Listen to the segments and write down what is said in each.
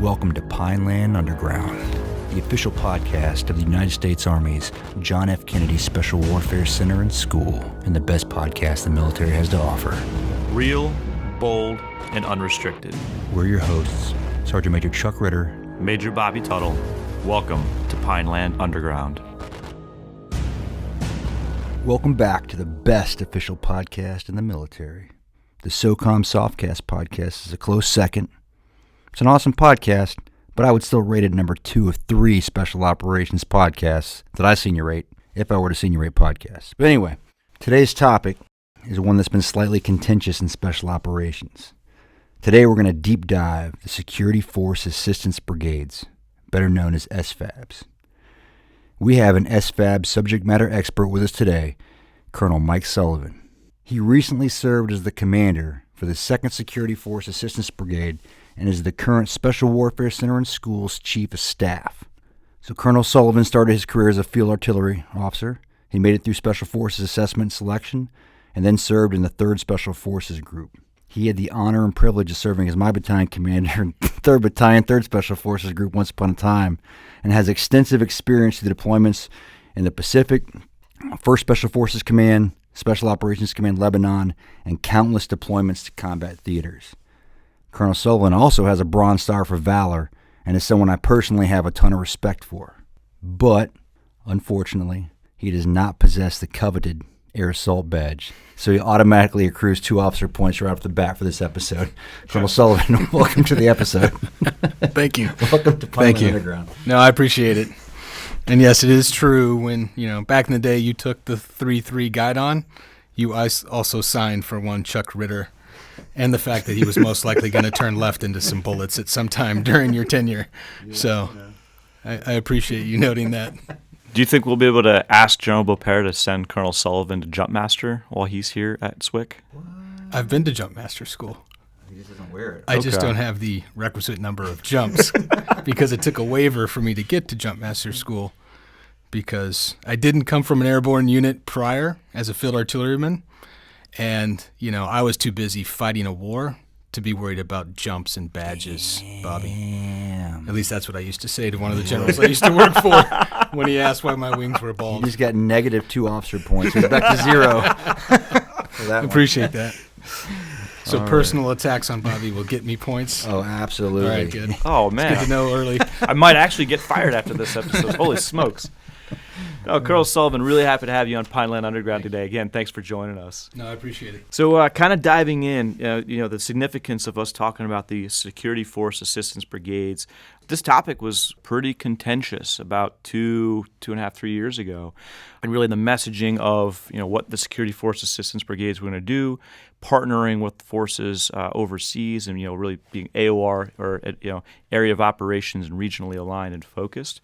Welcome to Pineland Underground, the official podcast of the United States Army's John F. Kennedy Special Warfare Center and School, and the best podcast the military has to offer. Real, bold, and unrestricted. We're your hosts, Sergeant Major Chuck Ritter, Major Bobby Tuttle. Welcome to Pineland Underground. Welcome back to the best official podcast in the military. The SOCOM Softcast podcast is a close second. It's an awesome podcast, but I would still rate it number 2 of 3 special operations podcasts that I senior rate if I were to senior rate podcasts. But anyway, today's topic is one that's been slightly contentious in special operations. Today we're going to deep dive the Security Force Assistance Brigades, better known as SFABs. We have an SFAB subject matter expert with us today, Colonel Mike Sullivan. He recently served as the commander for the 2nd Security Force Assistance Brigade and is the current Special Warfare Center and School's Chief of Staff. So Colonel Sullivan started his career as a field artillery officer. He made it through Special Forces Assessment and Selection, and then served in the 3rd Special Forces Group. He had the honor and privilege of serving as my battalion commander in 3rd Battalion, 3rd Special Forces Group once upon a time, and has extensive experience to the deployments in the Pacific, 1st Special Forces Command, Special Operations Command Lebanon, and countless deployments to combat theaters. Colonel Sullivan also has a Bronze Star for Valor and is someone I personally have a ton of respect for. But, unfortunately, he does not possess the coveted Air Assault Badge, so he automatically accrues 2 officer points right off the bat for this episode. Colonel Sullivan, welcome to the episode. Thank you. Welcome to Pineland Underground. No, I appreciate it. And yes, it is true when, back in the day you took the 3-3 guide on, you also signed for one Chuck Ritter, and the fact that he was most likely going to turn left into some bullets at some time during your tenure. I appreciate you noting that. Do you think we'll be able to ask General Beaupere to send Colonel Sullivan to Jumpmaster while he's here at SWCS? I've been to Jumpmaster school. He just doesn't wear it. I just don't have the requisite number of jumps because it took a waiver for me to get to Jumpmaster school because I didn't come from an airborne unit prior as a field artilleryman. And, I was too busy fighting a war to be worried about jumps and badges, Bobby. At least that's what I used to say to one of the generals I used to work for when he asked why my wings were bald. You just got negative 2 officer points. He's back to 0. I appreciate that. So personal attacks on Bobby will get me points? Oh, absolutely. All right, good. Oh, man. It's good to know early. I might actually get fired after this episode. Holy smokes. Oh, Colonel Sullivan, really happy to have you on Pineland Underground today. Again, thanks for joining us. No, I appreciate it. So kind of diving in, the significance of us talking about the Security Force Assistance Brigades. This topic was pretty contentious about 2.5, 3 years ago. And really the messaging of, what the Security Force Assistance Brigades were going to do, partnering with forces overseas and, really being AOR or, area of operations and regionally aligned and focused.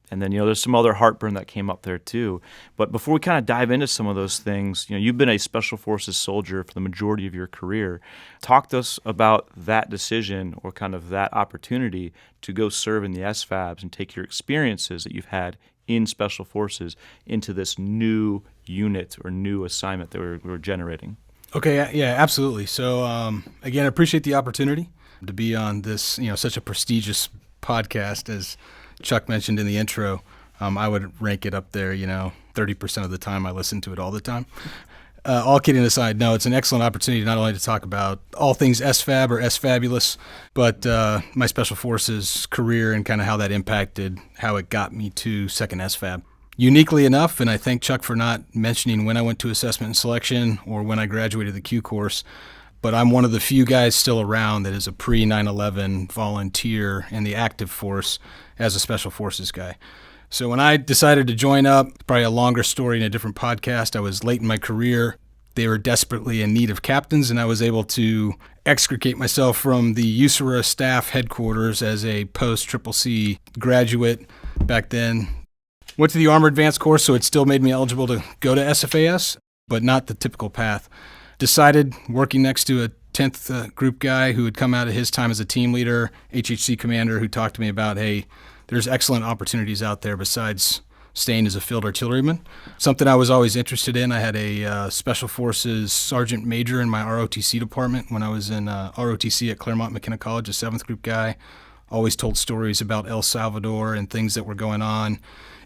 And then, there's some other heartburn that came up there, too. But before we kind of dive into some of those things, you've been a Special Forces soldier for the majority of your career. Talk to us about that decision or kind of that opportunity to go serve in the SFABs and take your experiences that you've had in Special Forces into this new unit or new assignment that we're generating. Okay, yeah, absolutely. So, again, I appreciate the opportunity to be on this, such a prestigious podcast as Chuck mentioned in the intro. I would rank it up there, 30% of the time I listen to it all the time. All kidding aside, no, it's an excellent opportunity not only to talk about all things SFAB or SFABulous, but my Special Forces career and kind of how that impacted how it got me to 2nd SFAB. Uniquely enough, and I thank Chuck for not mentioning when I went to assessment and selection or when I graduated the Q course, but I'm one of the few guys still around that is a pre-9/11 volunteer in the active force as a Special Forces guy. So when I decided to join up, probably a longer story in a different podcast, I was late in my career. They were desperately in need of captains, and I was able to extricate myself from the USERA staff headquarters as a post-CCC graduate back then. Went to the Armor Advanced course, so it still made me eligible to go to SFAS, but not the typical path. Decided, working next to a 10th group guy who had come out of his time as a team leader, HHC commander, who talked to me about, hey, there's excellent opportunities out there besides staying as a field artilleryman. Something I was always interested in. I had a Special Forces Sergeant Major in my ROTC department when I was in ROTC at Claremont McKenna College, a 7th group guy. always told stories about El Salvador and things that were going on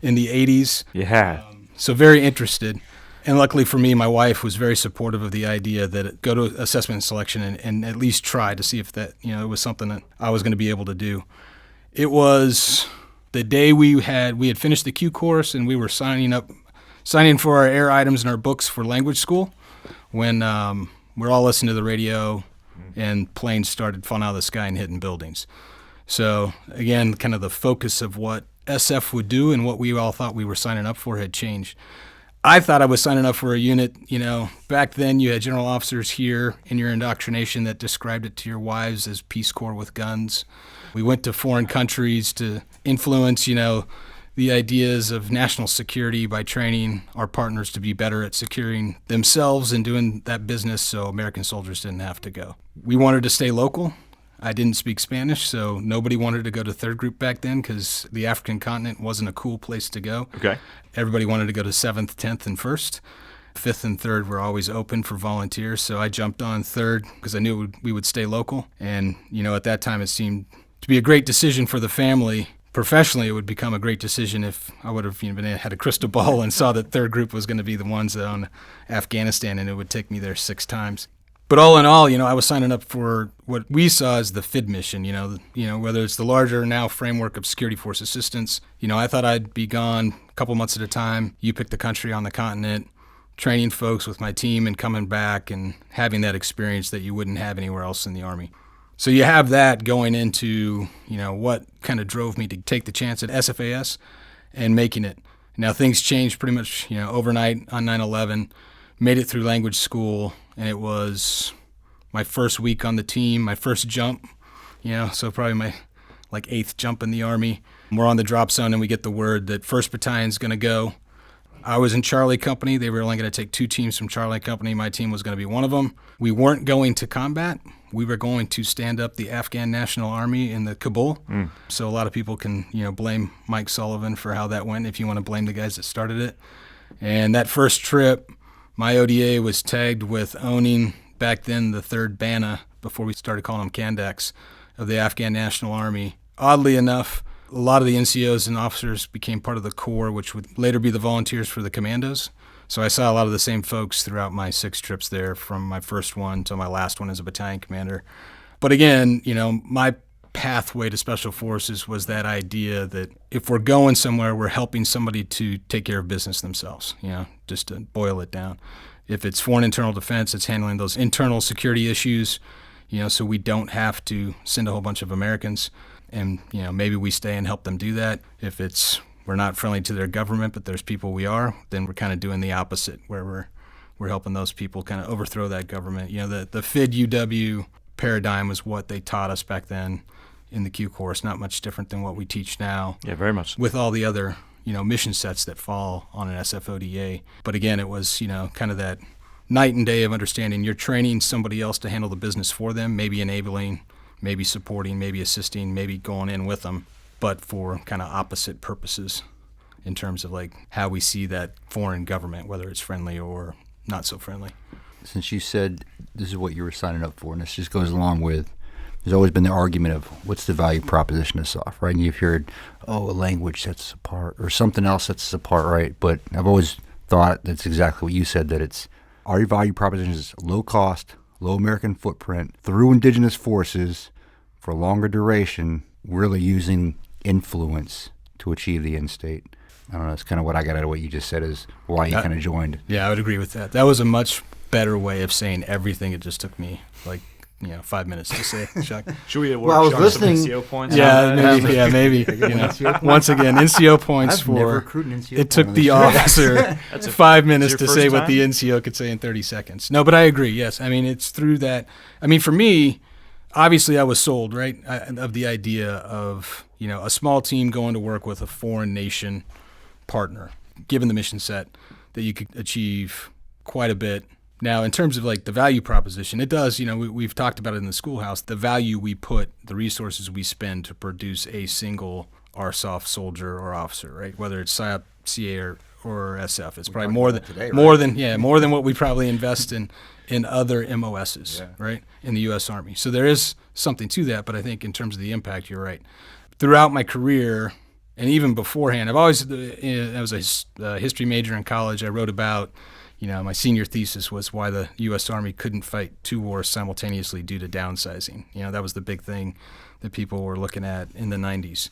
in the 80s. Yeah. So very interested. And luckily for me, my wife was very supportive of the idea that go to assessment and selection and at least try to see if that, it was something that I was going to be able to do. It was the day we had finished the Q course and we were signing for our air items and our books for language school when we're all listening to the radio and planes started falling out of the sky and hitting buildings. So again, kind of the focus of what SF would do and what we all thought we were signing up for had changed. I thought I was signing up for a unit, back then you had general officers here in your indoctrination that described it to your wives as Peace Corps with guns. We went to foreign countries to influence, the ideas of national security by training our partners to be better at securing themselves and doing that business so American soldiers didn't have to go. We wanted to stay local. I didn't speak Spanish, so nobody wanted to go to third group back then because the African continent wasn't a cool place to go. Okay. Everybody wanted to go to 7th, 10th, and 1st. 5th and 3rd were always open for volunteers, so I jumped on 3rd because I knew we would stay local. And, at that time it seemed to be a great decision for the family. Professionally, it would become a great decision if I would have had a crystal ball and saw that 3rd group was going to be the ones on Afghanistan, and it would take me there 6 times. But all in all, I was signing up for what we saw as the FID mission, whether it's the larger now framework of security force assistance. I thought I'd be gone a couple months at a time. You pick the country on the continent, training folks with my team and coming back and having that experience that you wouldn't have anywhere else in the Army. So you have that going into, what kind of drove me to take the chance at SFAS and making it. Now things changed pretty much, overnight on 9/11. Made it through language school, and it was my first week on the team, my first jump, so probably my 8th jump in the Army. We're on the drop zone, and we get the word that 1st Battalion's going to go. I was in Charlie Company. They were only going to take 2 teams from Charlie Company. My team was going to be one of them. We weren't going to combat. We were going to stand up the Afghan National Army in the Kabul. So a lot of people can, blame Mike Sullivan for how that went if you want to blame the guys that started it. And that first trip, my ODA was tagged with owning, back then, the 3rd BANA, before we started calling them Kandaks, of the Afghan National Army. Oddly enough, a lot of the NCOs and officers became part of the Corps, which would later be the volunteers for the Commandos. So I saw a lot of the same folks throughout my 6 trips there, from my first one to my last one as a battalion commander. But again, my pathway to Special Forces was that idea that if we're going somewhere, we're helping somebody to take care of business themselves, just to boil it down. If it's foreign internal defense, it's handling those internal security issues, so we don't have to send a whole bunch of Americans. And, maybe we stay and help them do that. If we're not friendly to their government, but there's people we are, then we're kind of doing the opposite, where we're helping those people kind of overthrow that government. The FID UW paradigm was what they taught us back then in the Q course, not much different than what we teach now. Yeah, very much. With all the other, mission sets that fall on an SFODA. But again, it was, kind of that night and day of understanding you're training somebody else to handle the business for them, maybe enabling, maybe supporting, maybe assisting, maybe going in with them, but for kind of opposite purposes in terms of how we see that foreign government, whether it's friendly or not so friendly. Since you said this is what you were signing up for, and this just goes along with, there's always been the argument of what's the value proposition of SOF, right? And you've heard, a language sets us apart or something else sets us apart, right? But I've always thought that's exactly what you said, that it's our value proposition is low cost, low American footprint, through indigenous forces for a longer duration, really using influence to achieve the end state. I don't know, that's kind of what I got out of what you just said is why you kind of joined. Yeah, I would agree with that. That was a much better way of saying everything. It just took me 5 minutes to say, Chuck. Should we Well, I was listening. some NCO points? Maybe. Once again, NCO points I've never for recruited an NCO it took point the on this show. officer 5 minutes to your say first what time? the NCO could say in 30 seconds. No, but I agree. Yes, it's through that. For me, obviously, I was sold of the idea of a small team going to work with a foreign nation partner, given the mission set, that you could achieve quite a bit. Now, in terms of the value proposition, it does, we've talked about it in the schoolhouse, the value we put, the resources we spend to produce a single RSOF soldier or officer, right? Whether it's SIOP, CA, or SF. It's probably talked more about than that today, more right? than what we probably invest in other MOSs, right, in the U.S. Army. So there is something to that, but I think in terms of the impact, you're right. Throughout my career, and even beforehand, I was a history major in college. I wrote about, my senior thesis was why the U.S. Army couldn't fight 2 wars simultaneously due to downsizing. That was the big thing that people were looking at in the 90s.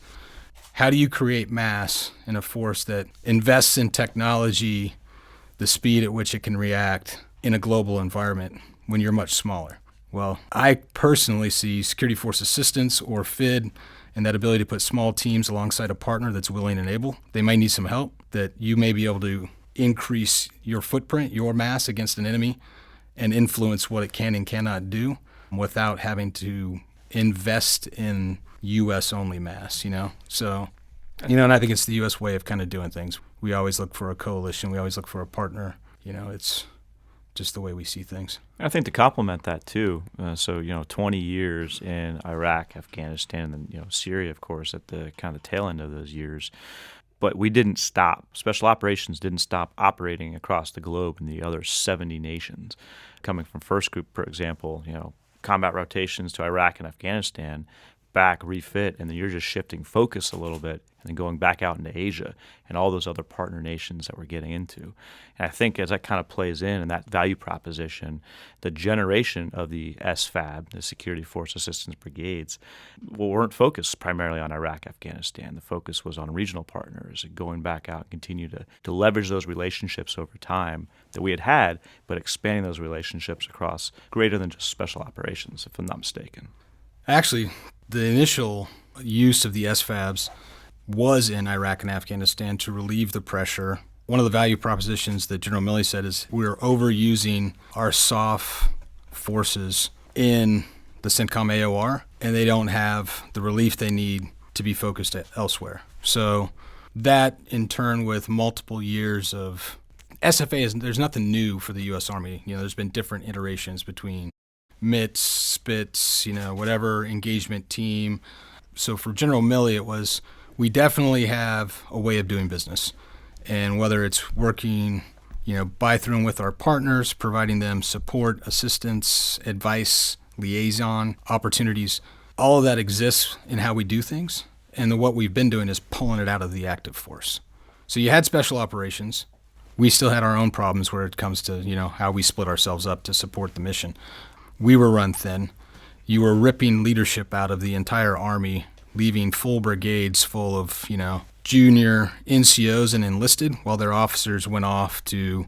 How do you create mass in a force that invests in technology, the speed at which it can react in a global environment when you're much smaller? Well, I personally see security force assistance, or FID, and that ability to put small teams alongside a partner that's willing and able. They might need some help, that you may be able to increase your footprint, your mass against an enemy, and influence what it can and cannot do without having to invest in U.S.-only mass, So, and I think it's the U.S. way of kind of doing things. We always look for a coalition. We always look for a partner. It's just the way we see things. I think to complement that too, 20 years in Iraq, Afghanistan, and Syria, of course, at the kind of tail end of those years. But we didn't stop. Special operations didn't stop operating across the globe in the other 70 nations. Coming from First Group, for example, combat rotations to Iraq and Afghanistan, back, refit, and then you're just shifting focus a little bit and then going back out into Asia and all those other partner nations that we're getting into. And I think as that kind of plays in that value proposition, the generation of the SFAB, the Security Force Assistance Brigades, weren't focused primarily on Iraq, Afghanistan. The focus was on regional partners and going back out and continue to leverage those relationships over time that we had, but expanding those relationships across greater than just special operations, if I'm not mistaken. Actually, the initial use of the SFABs was in Iraq and Afghanistan to relieve the pressure. One of the value propositions that General Milley said is we're overusing our SOF forces in the CENTCOM AOR, and they don't have the relief they need to be focused elsewhere. So that, in turn, with multiple years of SFA, there's nothing new for the U.S. Army. There's been different iterations between MITS, SPITS, whatever engagement team. So for General Milley, it was, we definitely have a way of doing business. And whether it's working, by through and with our partners, providing them support, assistance, advice, liaison, opportunities, all of that exists in how we do things. And what we've been doing is pulling it out of the active force. So you had special operations. We still had our own problems where it comes to, how we split ourselves up to support the mission. We were run thin. You were ripping leadership out of the entire Army, leaving full brigades full of, junior NCOs and enlisted, while their officers went off to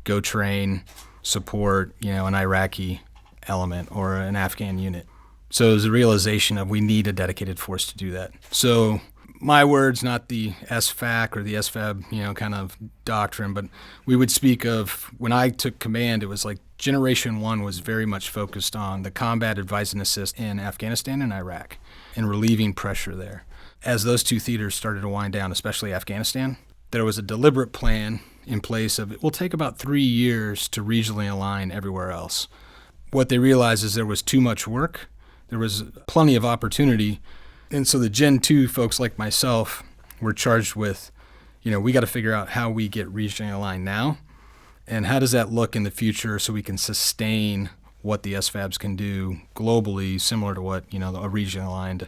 go train, support, an Iraqi element or an Afghan unit. So it was a realization of we need a dedicated force to do that. So my words, not the SFAC or the SFAB, kind of doctrine, but we would speak of, when I took command, it was like Generation 1 was very much focused on the combat advise and assist in Afghanistan and Iraq and relieving pressure there. As those two theaters started to wind down, especially Afghanistan, there was a deliberate plan in place of it will take about 3 years to regionally align everywhere else. What they realized is there was too much work. There was plenty of opportunity. And so the Gen 2 folks like myself were charged with, we got to figure out how we get regionally aligned now, and how does that look in the future so we can sustain what the SFABs can do globally, similar to what, a regionally aligned,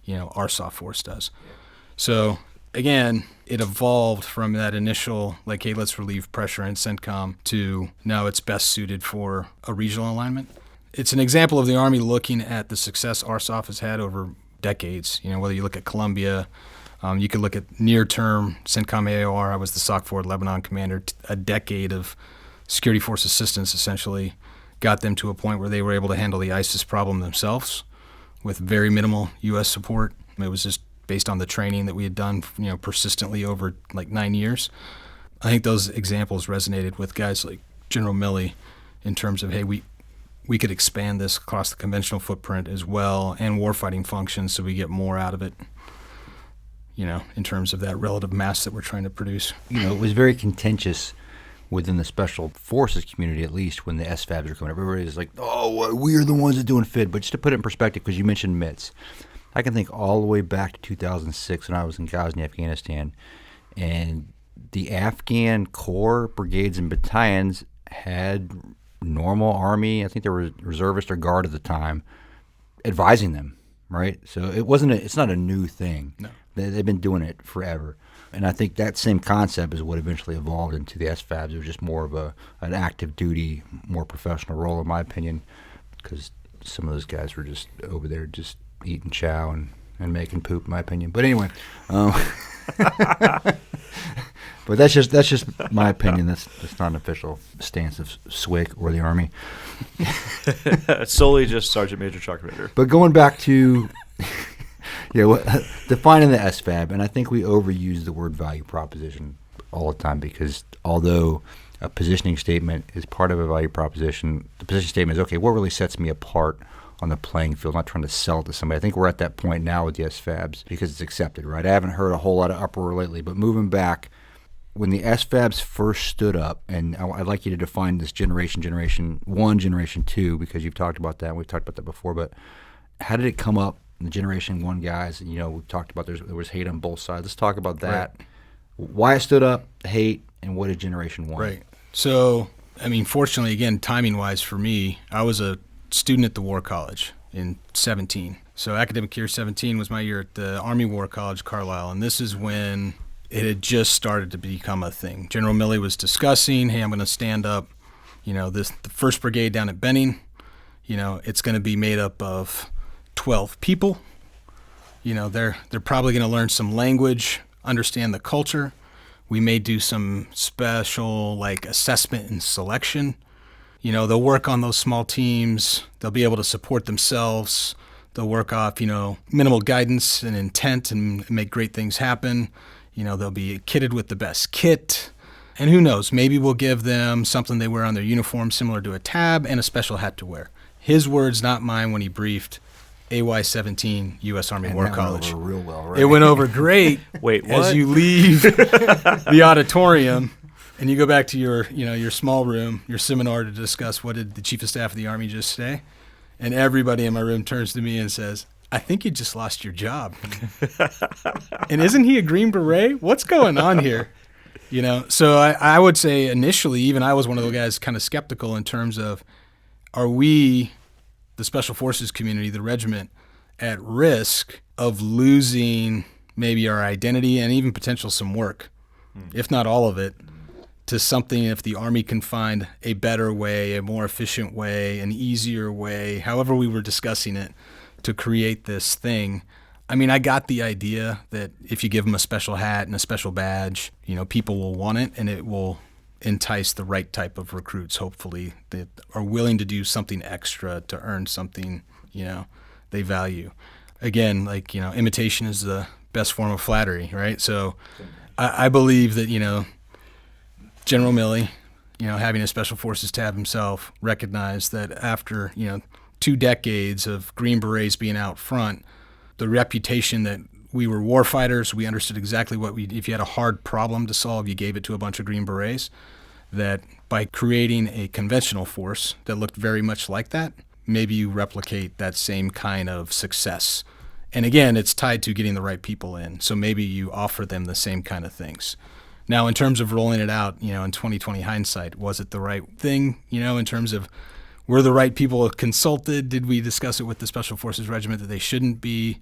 RSOF force does. So again, it evolved from that initial, like, hey, let's relieve pressure in CENTCOM to now it's best suited for a regional alignment. It's an example of the Army looking at the success RSOF has had over decades. Whether you look at Colombia, you could look at near-term CENTCOM AOR. I was the SOC Forward Lebanon commander. A decade of security force assistance essentially got them to a point where they were able to handle the ISIS problem themselves with very minimal U.S. support. It was just based on the training that we had done, persistently over like 9 years. I think those examples resonated with guys like General Milley in terms of, hey, we could expand this across the conventional footprint as well and warfighting functions so we get more out of it, in terms of that relative mass that we're trying to produce. It was very contentious within the Special Forces community, at least, when the SFABs are coming. Everybody's like, oh, we're the ones that doing FID. But just to put it in perspective, because you mentioned MITS, I can think all the way back to 2006 when I was in Ghazni, Afghanistan, and the Afghan Corps, brigades, and battalions had normal Army, I think they were reservist or guard at the time, advising them, right? So it's not a new thing. No. They've been doing it forever. And I think that same concept is what eventually evolved into the SFABs. It was just more of an active duty, more professional role, in my opinion, because some of those guys were just over there just eating chow and making poop, in my opinion. But anyway, but that's just my opinion. That's not an official stance of SWCS or the Army. It's solely just Sergeant Major Chuck Ritter. But going back to defining the SFAB, and I think we overuse the word value proposition all the time, because although a positioning statement is part of a value proposition, the position statement is, okay, what really sets me apart on the playing field? I'm not trying to sell it to somebody. I think we're at that point now with the SFABs because it's accepted, right? I haven't heard a whole lot of uproar lately, but moving back, when the SFABs first stood up, and I'd like you to define this generation 1, generation 2, because you've talked about that, and we've talked about that before, but how did it come up? The generation 1 guys, we've talked about there was hate on both sides. Let's talk about that. Right. Why it stood up, hate, and what is generation 1? Right. So, fortunately, again, timing-wise for me, I was a student at the War College in 17. So academic year 17 was my year at the Army War College, Carlisle, and this is when it had just started to become a thing. General Milley was discussing, hey, I'm going to stand up, the 1st Brigade down at Benning, it's going to be made up of 12 people. They're probably going to learn some language, understand the culture. We may do some special assessment and selection. They'll work on those small teams. They'll be able to support themselves. They'll work off, minimal guidance and intent and make great things happen. They'll be kitted with the best kit. And who knows, maybe we'll give them something they wear on their uniform similar to a tab and a special hat to wear. His words, not mine, when he briefed AY-17 U.S. Army War College. Went over real well, right? It went over great. Wait, what? As you leave the auditorium and you go back to your small room, your seminar, to discuss what did the Chief of Staff of the Army just say, and everybody in my room turns to me and says, I think you just lost your job. And isn't he a Green Beret? What's going on here? So I would say initially, even I was one of the guys kind of skeptical in terms of, are we, the Special Forces community, the regiment, at risk of losing maybe our identity and even potential some work, if not all of it, to something if the Army can find a better way, a more efficient way, an easier way, however we were discussing it, to create this thing. I got the idea that if you give them a special hat and a special badge, people will want it, and it will entice the right type of recruits, hopefully, that are willing to do something extra to earn something, they value. Again, imitation is the best form of flattery, right? So I believe that, General Milley, having a Special Forces tab himself, recognized that after, 2 decades of Green Berets being out front, the reputation that we were warfighters, we understood exactly if you had a hard problem to solve, you gave it to a bunch of Green Berets, that by creating a conventional force that looked very much like that, maybe you replicate that same kind of success. And again, it's tied to getting the right people in, so maybe you offer them the same kind of things. Now, in terms of rolling it out, in 2020 hindsight, was it the right thing, in terms of were the right people consulted? Did we discuss it with the Special Forces Regiment that they shouldn't be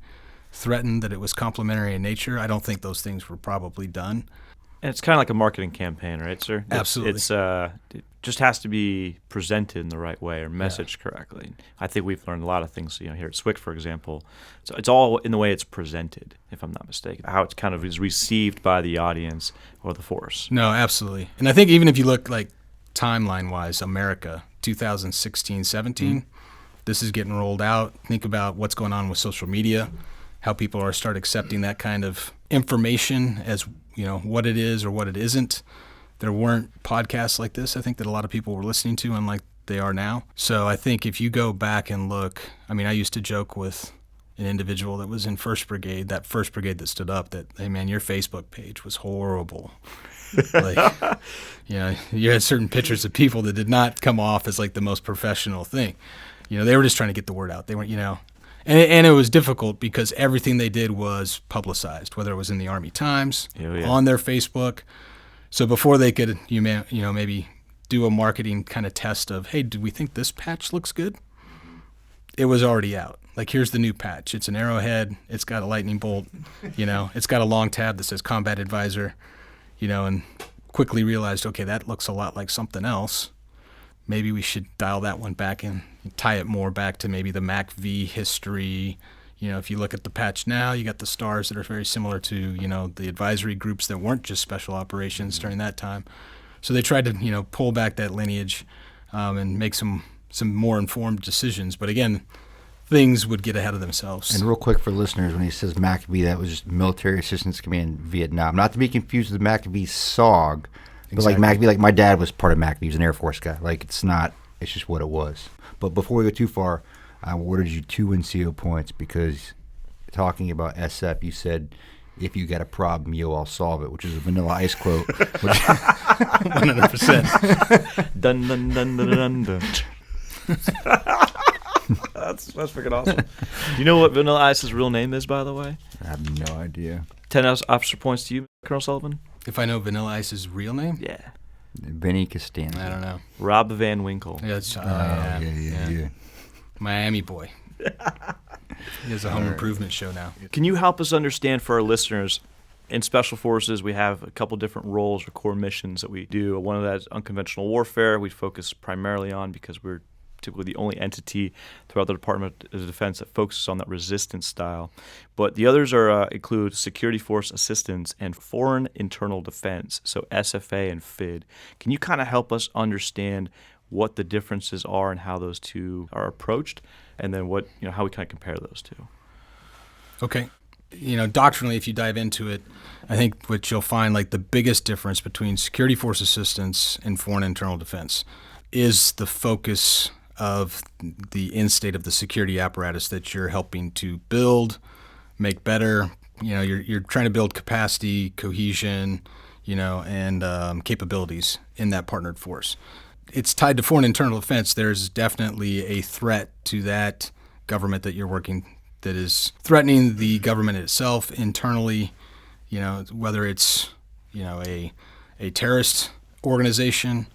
threatened, that it was complementary in nature? I don't think those things were probably done. And it's kind of like a marketing campaign, right, sir? Absolutely. It just has to be presented in the right way or messaged correctly. I think we've learned a lot of things, here at SWCS, for example. So it's all in the way it's presented, if I'm not mistaken, how it's kind of is received by the audience or the force. No, absolutely. And I think even if you look timeline-wise, America, 2016-17, this is getting rolled out. Think about what's going on with social media, how people are start accepting that kind of information as what it is or what it isn't. There weren't podcasts like this, I think, that a lot of people were listening to, unlike they are now. So I think if you go back and look, I used to joke with an individual that was in 1st Brigade, that 1st Brigade that stood up, that, hey, man, your Facebook page was horrible. You had certain pictures of people that did not come off as the most professional thing. They were just trying to get the word out. They weren't, and it was difficult because everything they did was publicized, whether it was in the Army Times, on their Facebook. So before they could, maybe do a marketing kind of test of, hey, do we think this patch looks good? It was already out. Like, here's the new patch. It's an arrowhead. It's got a lightning bolt. It's got a long tab that says Combat Advisor. And quickly realized, okay, that looks a lot like something else. Maybe we should dial that one back and tie it more back to maybe the MAC-V history. If you look at the patch now, you got the stars that are very similar to, the advisory groups that weren't just special operations during that time. So they tried to, pull back that lineage and make some more informed decisions. But again, things would get ahead of themselves. And real quick for listeners, when he says MAC-V, that was just Military Assistance Command Vietnam. Not to be confused with MAC-V SOG, but exactly. Like MAC-V, like my dad was part of MAC-V. He was an Air Force guy. Like, it's just what it was. But before we go too far, I awarded you 2 NCO points because talking about SF, you said, if you got a problem, I'll solve it, which is a Vanilla Ice quote. 100%. Dun, dun, dun, dun, dun, dun. That's freaking awesome. Do you know what Vanilla Ice's real name is, by the way? I have no idea. 10 officer points to you, Colonel Sullivan. If I know Vanilla Ice's real name? Yeah. Vinny Costanza. I don't know. Rob Van Winkle. Yeah, yeah. Miami boy. He has a home improvement show now. Can you help us understand for our listeners, in Special Forces, we have a couple different roles or core missions that we do. One of that is unconventional warfare. We focus primarily on because we're typically the only entity throughout the Department of Defense that focuses on that resistance style. But the others include security force assistance and foreign internal defense, so SFA and FID. Can you kind of help us understand what the differences are and how those two are approached, and then how we kind of compare those two? Okay. Doctrinally, if you dive into it, I think what you'll find, like, the biggest difference between security force assistance and foreign internal defense is the focus of the end state of the security apparatus that you're helping to build, make better. You're trying to build capacity, cohesion, and capabilities in that partnered force. It's tied to foreign internal defense. There's definitely a threat to that government that you're working that is threatening the government itself internally, whether it's, a terrorist organization,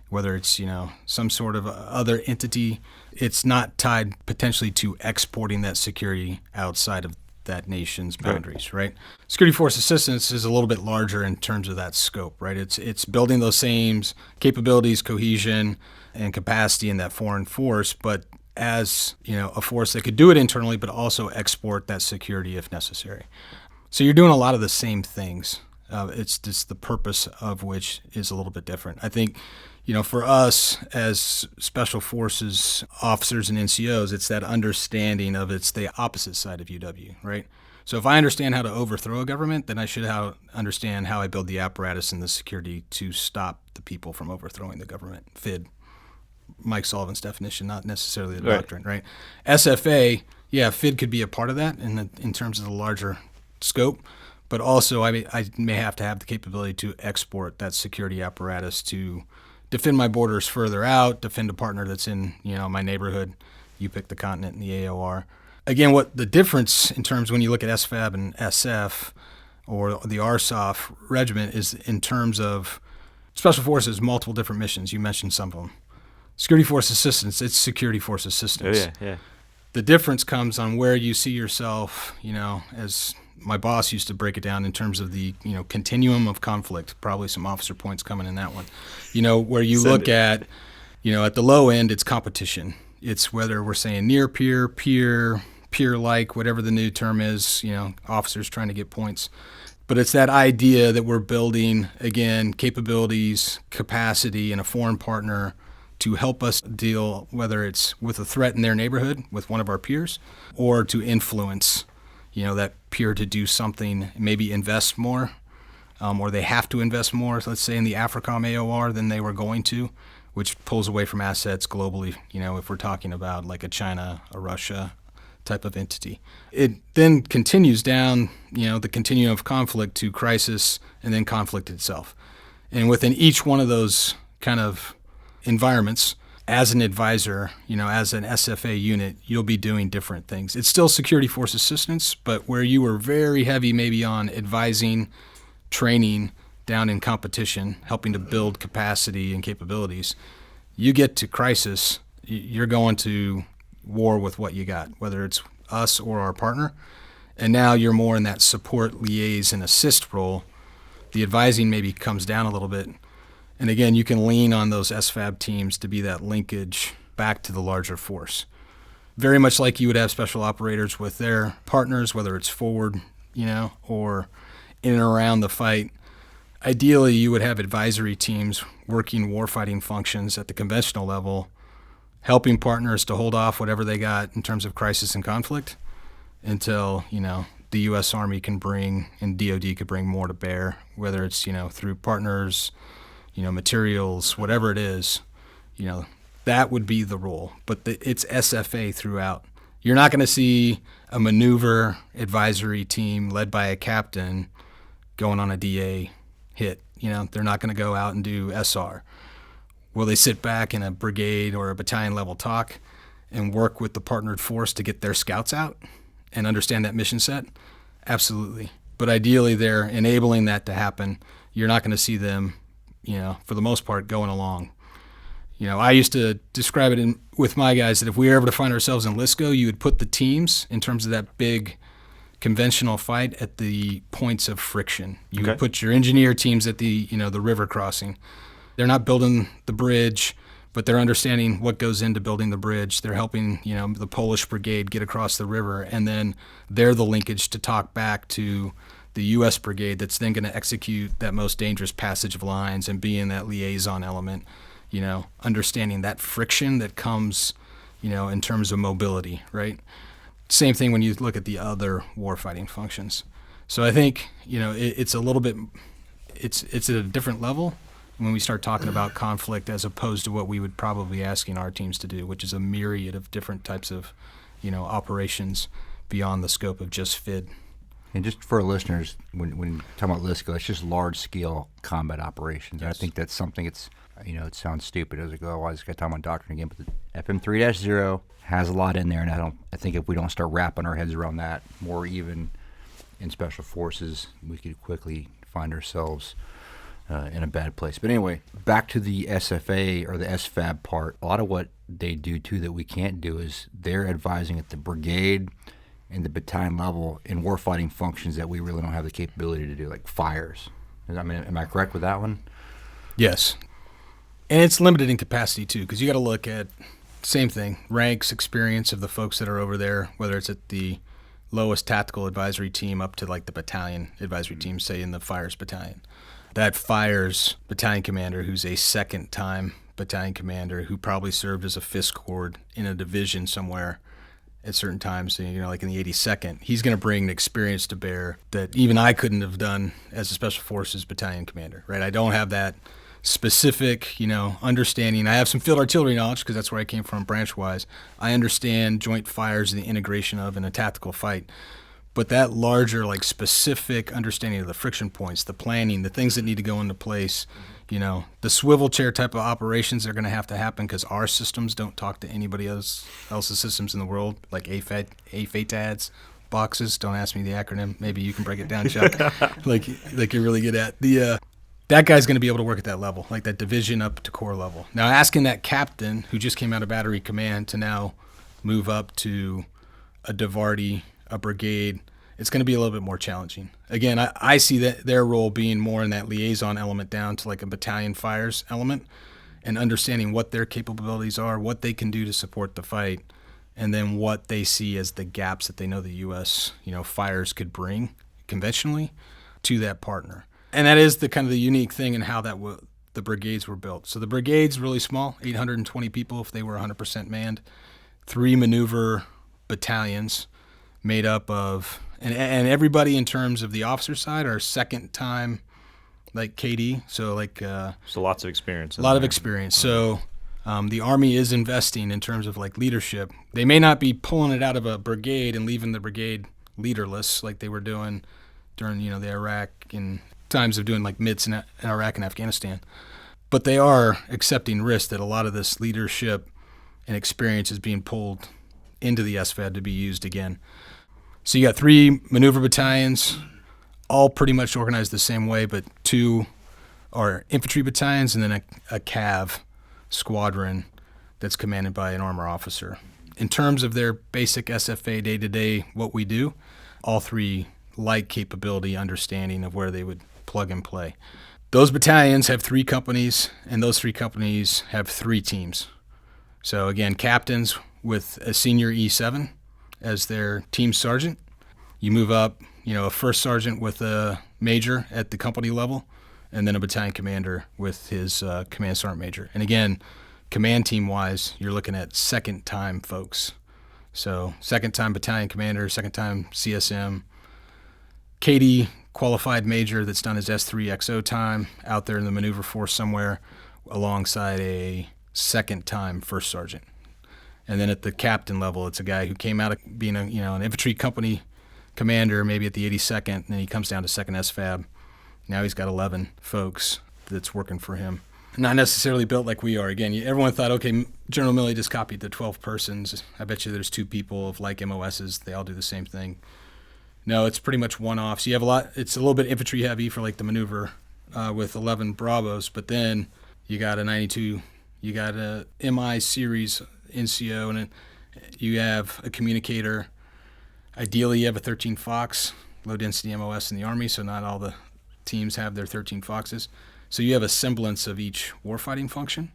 whether it's, some sort of other entity. It's not tied potentially to exporting that security outside of that nation's boundaries, right? Security force assistance is a little bit larger in terms of that scope, right? It's building those same capabilities, cohesion, and capacity in that foreign force, but as a force that could do it internally, but also export that security if necessary. So you're doing a lot of the same things. It's just the purpose of which is a little bit different. I think, for us as Special Forces officers and NCOs, it's that understanding of it's the opposite side of UW, right? So if I understand how to overthrow a government, then I should understand how I build the apparatus and the security to stop the people from overthrowing the government. FID, Mike Sullivan's definition, not necessarily the doctrine, right? SFA, FID could be a part of that in terms of the larger scope, but also I may have to have the capability to export that security apparatus to defend my borders further out, defend a partner that's in my neighborhood. You pick the continent and the AOR. Again, what the difference in terms when you look at SFAB and SF or the RSOF regiment is in terms of Special Forces, multiple different missions. You mentioned some of them. Security force assistance, it's security force assistance. Oh, yeah. The difference comes on where you see yourself, as my boss used to break it down in terms of the, continuum of conflict. Probably some officer points coming in that one. Where you look at, at the low end, it's competition. It's whether we're saying near peer, peer-like, whatever the new term is, officers trying to get points. But it's that idea that we're building, again, capabilities, capacity in a foreign partner to help us deal, whether it's with a threat in their neighborhood with one of our peers, or to influence, that peer to do something, maybe invest more, or they have to invest more, let's say in the AFRICOM AOR than they were going to, which pulls away from assets globally, if we're talking about like a China, a Russia type of entity. It then continues down, the continuum of conflict to crisis and then conflict itself. And within each one of those kind of environments, as an advisor, as an SFA unit, you'll be doing different things. It's still security force assistance, but where you were very heavy maybe on advising, training, down in competition, helping to build capacity and capabilities. You get to crisis, you're going to war with what you got, whether it's us or our partner. And now you're more in that support, liaise, and assist role. The advising maybe comes down a little bit. And again, you can lean on those SFAB teams to be that linkage back to the larger force. Very much like you would have special operators with their partners, whether it's forward, or in and around the fight. Ideally, you would have advisory teams working warfighting functions at the conventional level, helping partners to hold off whatever they got in terms of crisis and conflict until, the U.S. Army can bring and DOD could bring more to bear, whether it's, through partners, materials, whatever it is, that would be the role. But it's SFA throughout. You're not going to see a maneuver advisory team led by a captain going on a DA hit. They're not going to go out and do SR. Will they sit back in a brigade or a battalion level talk and work with the partnered force to get their scouts out and understand that mission set? Absolutely. But ideally, they're enabling that to happen. You're not going to see them, for the most part, going along. I used to describe it with my guys that if we were ever to find ourselves in LSCO, you would put the teams in terms of that big conventional fight at the points of friction. You would put your engineer teams at the, the river crossing. They're not building the bridge, but they're understanding what goes into building the bridge. They're helping, the Polish brigade get across the river, and then they're the linkage to talk back to the U.S. brigade that's then going to execute that most dangerous passage of lines and be in that liaison element, understanding that friction that comes, in terms of mobility, right? Same thing when you look at the other warfighting functions. So I think, it's a little bit, it's at a different level when we start talking about conflict as opposed to what we would probably be asking our teams to do, which is a myriad of different types of, operations beyond the scope of just FID. And just for our listeners, when talking about LSCO, it's just large-scale combat operations. Yes. I think that's something it sounds stupid as I go, I just got talking about doctrine again, but the FM3-0 has a lot in there, and I think if we don't start wrapping our heads around that more even in Special Forces, we could quickly find ourselves in a bad place. But anyway, back to the SFA or the SFAB part. A lot of what they do, too, that we can't do is they're advising at the brigade and the battalion level in warfighting functions that we really don't have the capability to do, like fires. Am I correct with that one? Yes. And it's limited in capacity, too, because you got to look at, same thing, ranks, experience of the folks that are over there, whether it's at the lowest tactical advisory team up to like the battalion advisory team, say in the fires battalion. That fires battalion commander, who's a second-time battalion commander who probably served as a FIS cord in a division somewhere at certain times, like in the 82nd, he's going to bring an experience to bear that even I couldn't have done as a Special Forces battalion commander, right? I don't have that specific, understanding. I have some field artillery knowledge because that's where I came from branch-wise. I understand joint fires and the integration of in a tactical fight. But that larger, specific understanding of the friction points, the planning, the things that need to go into place, the swivel chair type of operations are going to happen because our systems don't talk to anybody else's systems in the world, like AFATADS boxes. Don't ask me the acronym. Maybe you can break it down, Chuck, like you're really good at. That guy's going to be able to work at that level, like that division up to corps level. Now, asking that captain who just came out of battery command to now move up to a DVIDS, a brigade, it's going to be a little bit more challenging. Again, I see that their role being more in that liaison element down to like a battalion fires element and understanding what their capabilities are, what they can do to support the fight, and then what they see as the gaps that they know the U.S. Fires could bring conventionally to that partner. And that is the kind of the unique thing in how the brigades were built. So the brigade's really small, 820 people if they were 100% manned, 3 maneuver battalions made up of, and everybody in terms of the officer side are second time like KD, so so lots of experience. A lot of experience. So the Army is investing in terms of leadership. They may not be pulling it out of a brigade and leaving the brigade leaderless like they were doing during the Iraq and times of doing MIDS in Iraq and Afghanistan, but they are accepting risk that a lot of this leadership and experience is being pulled into the SFAB to be used again. So you got 3 maneuver battalions, all pretty much organized the same way, but 2 are infantry battalions, and then a CAV squadron that's commanded by an armor officer. In terms of their basic SFA day-to-day, what we do, all three like capability, understanding of where they would plug and play. Those battalions have 3 companies, and those 3 companies have 3 teams. So again, captains with a senior E7 as their team sergeant. You move up, a first sergeant with a major at the company level, and then a battalion commander with his command sergeant major. And again, command team-wise, you're looking at second-time folks. So second-time battalion commander, second-time CSM, KD qualified major that's done his S3XO time out there in the maneuver force somewhere alongside a second-time first sergeant. And then at the captain level, it's a guy who came out of being an infantry company commander, maybe at the 82nd, and then he comes down to second SFAB. Now he's got 11 folks that's working for him. Not necessarily built like we are. Again, everyone thought, okay, General Milley just copied the 12 persons. I bet you there's 2 people of like MOSs. They all do the same thing. No, it's pretty much one-offs. You have a lot. It's a little bit infantry heavy for like the maneuver with 11 Bravos, but then you got a 92, you got a MI series NCO, and then you have a communicator. Ideally, you have a 13 Fox, low-density MOS in the Army, so not all the teams have their 13 Foxes. So you have a semblance of each warfighting function.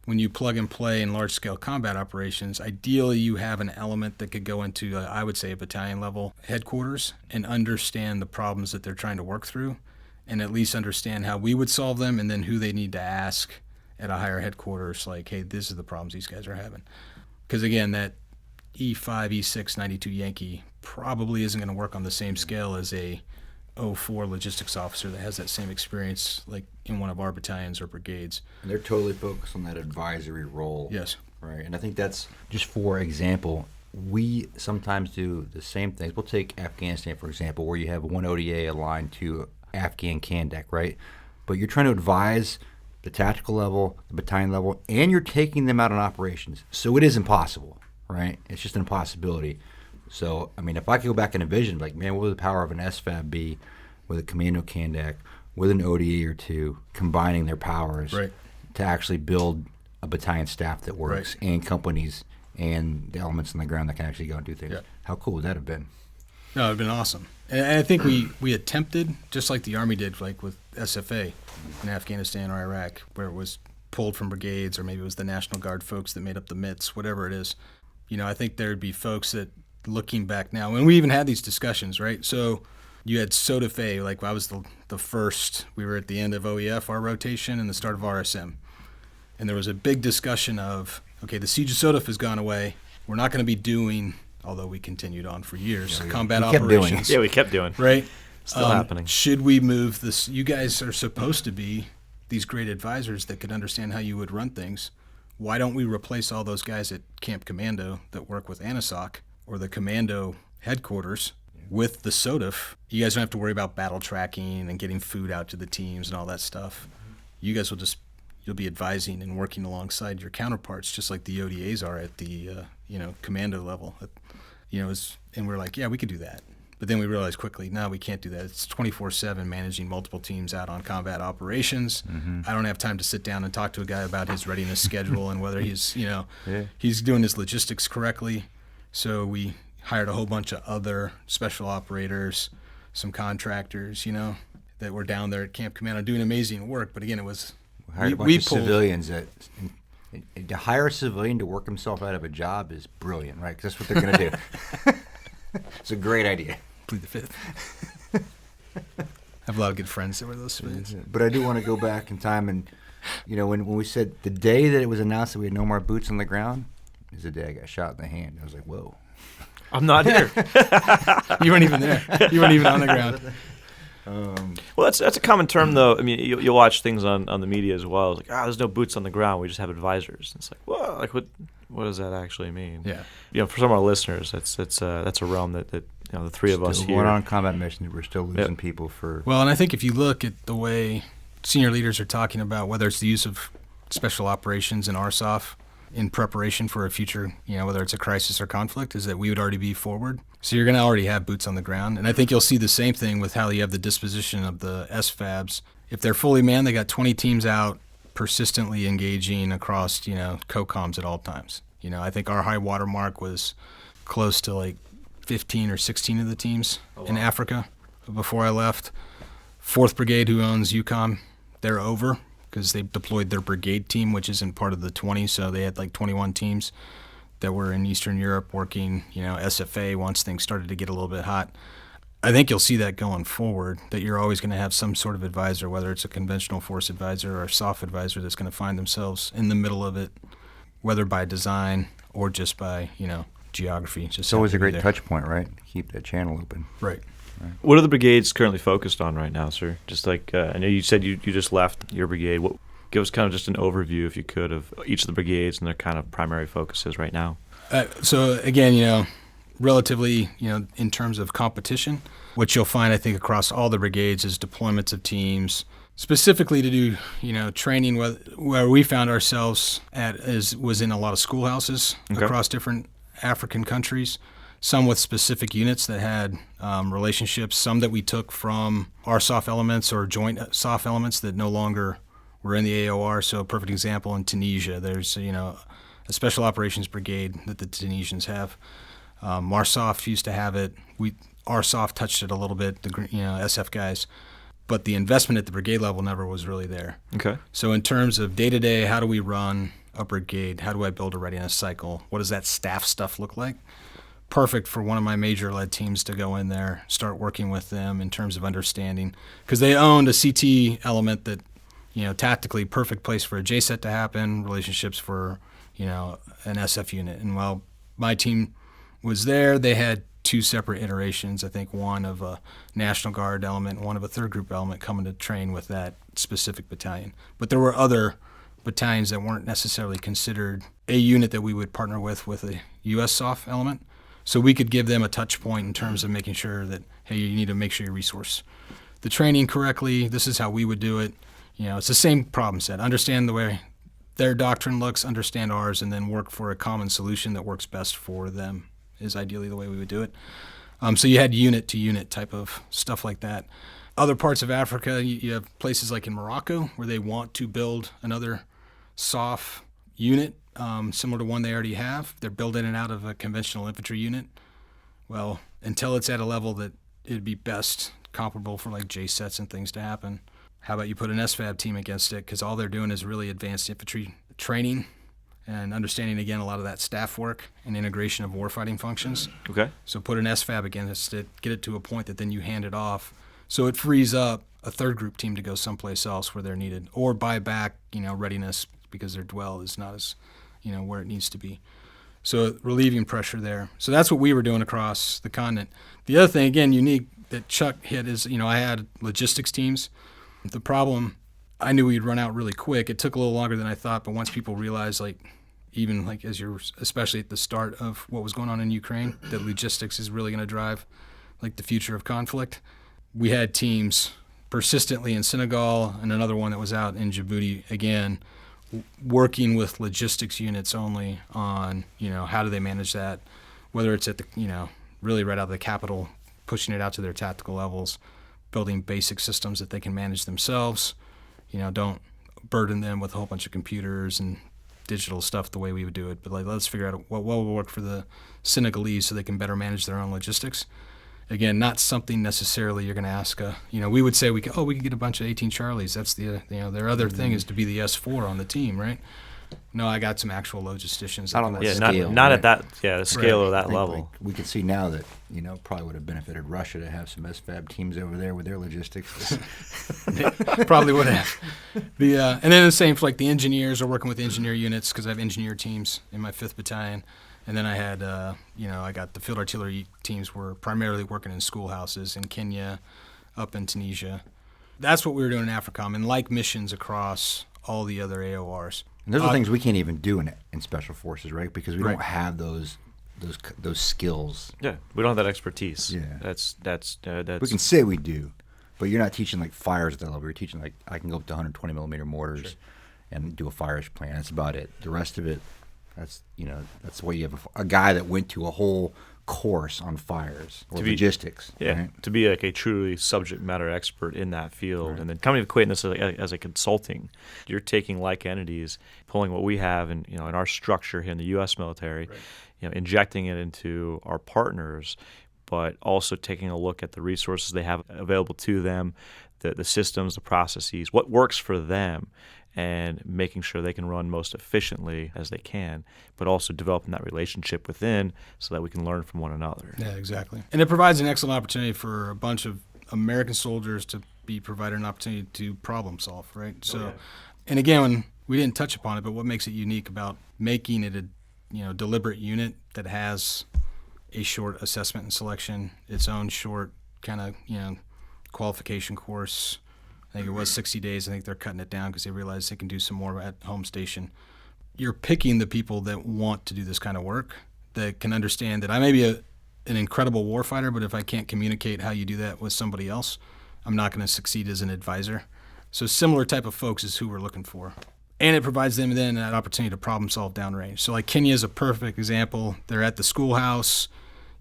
When you plug and play in large-scale combat operations, ideally you have an element that could go into, I would say, a battalion-level headquarters and understand the problems that they're trying to work through and at least understand how we would solve them and then who they need to ask at a higher headquarters, like, hey, this is the problems these guys are having. Because, again, that E5, E6, 92 Yankee probably isn't going to work on the same scale as a 04 logistics officer that has that same experience like in one of our battalions or brigades. And they're totally focused on that advisory role. Yes. Right. And I think that's just for example, we sometimes do the same things. We'll take Afghanistan, for example, where you have one ODA aligned to Afghan CANDEC, right? But you're trying to advise the tactical level, the battalion level, and you're taking them out on operations. So it is impossible, right? It's just an impossibility. So, I mean, if I could go back and envision, like, man, what would the power of an SFAB be with a Commando CANDEC, with an ODA or 2, combining their powers right. to actually build a battalion staff that works right. and companies and the elements on the ground that can actually go and do things. Yeah. How cool would that have been? No, it would have been awesome. And I think we attempted, just like the Army did, like with SFA in Afghanistan or Iraq, where it was pulled from brigades or maybe it was the National Guard folks that made up the MITs, whatever it is. I think there'd be folks that, looking back now, and we even had these discussions, right? So you had SODAFA, like I was the first, we were at the end of OEF, our rotation, and the start of RSM. And there was a big discussion of, okay, the siege of SODAF has gone away. We're not going to be doing, although we continued on for years, combat operations. Yeah, we kept doing. Right? Still happening. Should we move this? You guys are supposed to be these great advisors that could understand how you would run things. Why don't we replace all those guys at Camp Commando that work with ANISOC or the Commando headquarters with the SODAF? You guys don't have to worry about battle tracking and getting food out to the teams and all that stuff. You guys you'll be advising and working alongside your counterparts, just like the ODAs are at the Commando level. And we're like, yeah, we could do that. But then we realized quickly, no, we can't do that. It's 24/7 managing multiple teams out on combat operations. Mm-hmm. I don't have time to sit down and talk to a guy about his readiness schedule and whether he's doing his logistics correctly. So we hired a whole bunch of other special operators, some contractors, that were down there at Camp Commando doing amazing work. But again, it was hired a bunch of civilians that. To hire a civilian to work himself out of a job is brilliant, right? Because that's what they're going to do. It's a great idea. Plead the fifth. I have a lot of good friends that were those civilians. But I do want to go back in time and, when we said the day that it was announced that we had no more boots on the ground is the day I got shot in the hand. I was like, whoa. I'm not here. You weren't even there. You weren't even on the ground. Well, that's a common term, though. I mean, you'll watch things on the media as well. It's like, there's no boots on the ground. We just have advisors. It's like, well, like what does that actually mean? Yeah. For some of our listeners, that's a realm that the three of us here. We're on combat missions. We're still losing people for. Well, and I think if you look at the way senior leaders are talking about whether it's the use of special operations and RSOF in preparation for a future, whether it's a crisis or conflict, is that we would already be forward. So you're going to already have boots on the ground. And I think you'll see the same thing with how you have the disposition of the SFABs if they're fully manned, they got 20 teams out persistently engaging across, COCOMs at all times. I think our high water mark was close to like 15 or 16 of the teams in Africa before I left. 4th Brigade, who owns UCOM, they're over because they deployed their brigade team, which isn't part of the 20, so they had like 21 teams that were in Eastern Europe working, SFA once things started to get a little bit hot. I think you'll see that going forward, that you're always going to have some sort of advisor, whether it's a conventional force advisor or a soft advisor that's going to find themselves in the middle of it, whether by design or just by, geography. It's always a great touch point, right? Keep that channel open. Right. What are the brigades currently focused on right now, sir? Just like, I know you said you just left your brigade. Give us kind of just an overview, if you could, of each of the brigades and their kind of primary focuses right now. So again, relatively, in terms of competition, what you'll find, I think, across all the brigades is deployments of teams, specifically to do, training. Where we found ourselves was in a lot of schoolhouses across different African countries, some with specific units that had relationships, some that we took from our soft elements or joint soft elements that no longer were in the AOR. So a perfect example in Tunisia, there's, a special operations brigade that the Tunisians have. MARSOF used to have it. RSOF touched it a little bit, the SF guys. But the investment at the brigade level never was really there. Okay. So in terms of day-to-day, how do we run a brigade? How do I build a readiness cycle? What does that staff stuff look like? Perfect for one of my major lead teams to go in there, start working with them in terms of understanding. Because they owned a CT element that, tactically perfect place for a JSET to happen, relationships for, an SF unit. And while my team was there, they had 2 separate iterations, I think one of a National Guard element, one of a 3rd Group element coming to train with that specific battalion. But there were other battalions that weren't necessarily considered a unit that we would partner with a U.S. SOF element. So we could give them a touch point in terms of making sure that, hey, you need to make sure you resource the training correctly. This is how we would do it. It's the same problem set. Understand the way their doctrine looks, understand ours, and then work for a common solution that works best for them is ideally the way we would do it. So you had unit-to-unit type of stuff like that. Other parts of Africa, you have places like in Morocco where they want to build another SOF unit similar to one they already have. They're building it out of a conventional infantry unit. Well, until it's at a level that it'd be best comparable for like JSETs and things to happen, how about you put an SFAB team against it? Because all they're doing is really advanced infantry training and understanding, again, a lot of that staff work and integration of warfighting functions. Okay. So put an SFAB against it, get it to a point that then you hand it off. So it frees up a 3rd Group team to go someplace else where they're needed, or buy back, readiness because their dwell is not as, where it needs to be. So relieving pressure there. So that's what we were doing across the continent. The other thing, again, unique that Chuck hit is, I had logistics teams. The problem, I knew we'd run out really quick. It took a little longer than I thought, but once people realized, as you're, especially at the start of what was going on in Ukraine, that logistics is really going to drive, the future of conflict. We had teams persistently in Senegal and another one that was out in Djibouti, again, working with logistics units only on, how do they manage that, whether it's at the, really right out of the capital, pushing it out to their tactical levels, building basic systems that they can manage themselves, don't burden them with a whole bunch of computers and digital stuff the way we would do it. But let's figure out what will work for the Senegalese so they can better manage their own logistics. Again, not something necessarily you're going to ask. We would say we could get a bunch of 18 Charlies. That's their other thing is to be the S4 on the team, right? No, I got some actual logisticians. Not on that scale. Not at that, the scale or that level. We can see now that, probably would have benefited Russia to have some SFAB teams over there with their logistics. Probably would have. And then the same for the engineers are working with engineer units because I have engineer teams in my 5th Battalion. And then I had, I got the field artillery teams were primarily working in schoolhouses in Kenya, up in Tunisia. That's what we were doing in AFRICOM, and like missions across all the other AORs. And those are things we can't even do in Special Forces, right? Because we don't have those skills. Yeah, we don't have that expertise. Yeah, that's. We can say we do, but you're not teaching fires at that level. You're teaching I can go up to 120 millimeter mortars, and do a fires plan. That's about it. The rest of it. That's why you have a guy that went to a whole course on fires or To be- logistics. Yeah, right? to be like a truly subject matter expert in that field, and then coming to equating this as a consulting, you're taking like entities, pulling what we have in in our structure here in the U.S. military, injecting it into our partners, but also taking a look at the resources they have available to them, the systems, the processes, what works for them, and making sure they can run most efficiently as they can, but also developing that relationship within so that we can learn from one another. Yeah, exactly. And it provides an excellent opportunity for a bunch of American soldiers to be provided an opportunity to problem solve, right? So, and again, we didn't touch upon it, but what makes it unique about making it a deliberate unit that has a short assessment and selection, its own short kind of qualification course. I think it was 60 days. I think they're cutting it down because they realize they can do some more at home station. You're picking the people that want to do this kind of work, that can understand that I may be an incredible warfighter, but if I can't communicate how you do that with somebody else, I'm not going to succeed as an advisor. So similar type of folks is who we're looking for. And it provides them then that opportunity to problem solve downrange. So like Kenya is a perfect example. They're at the schoolhouse.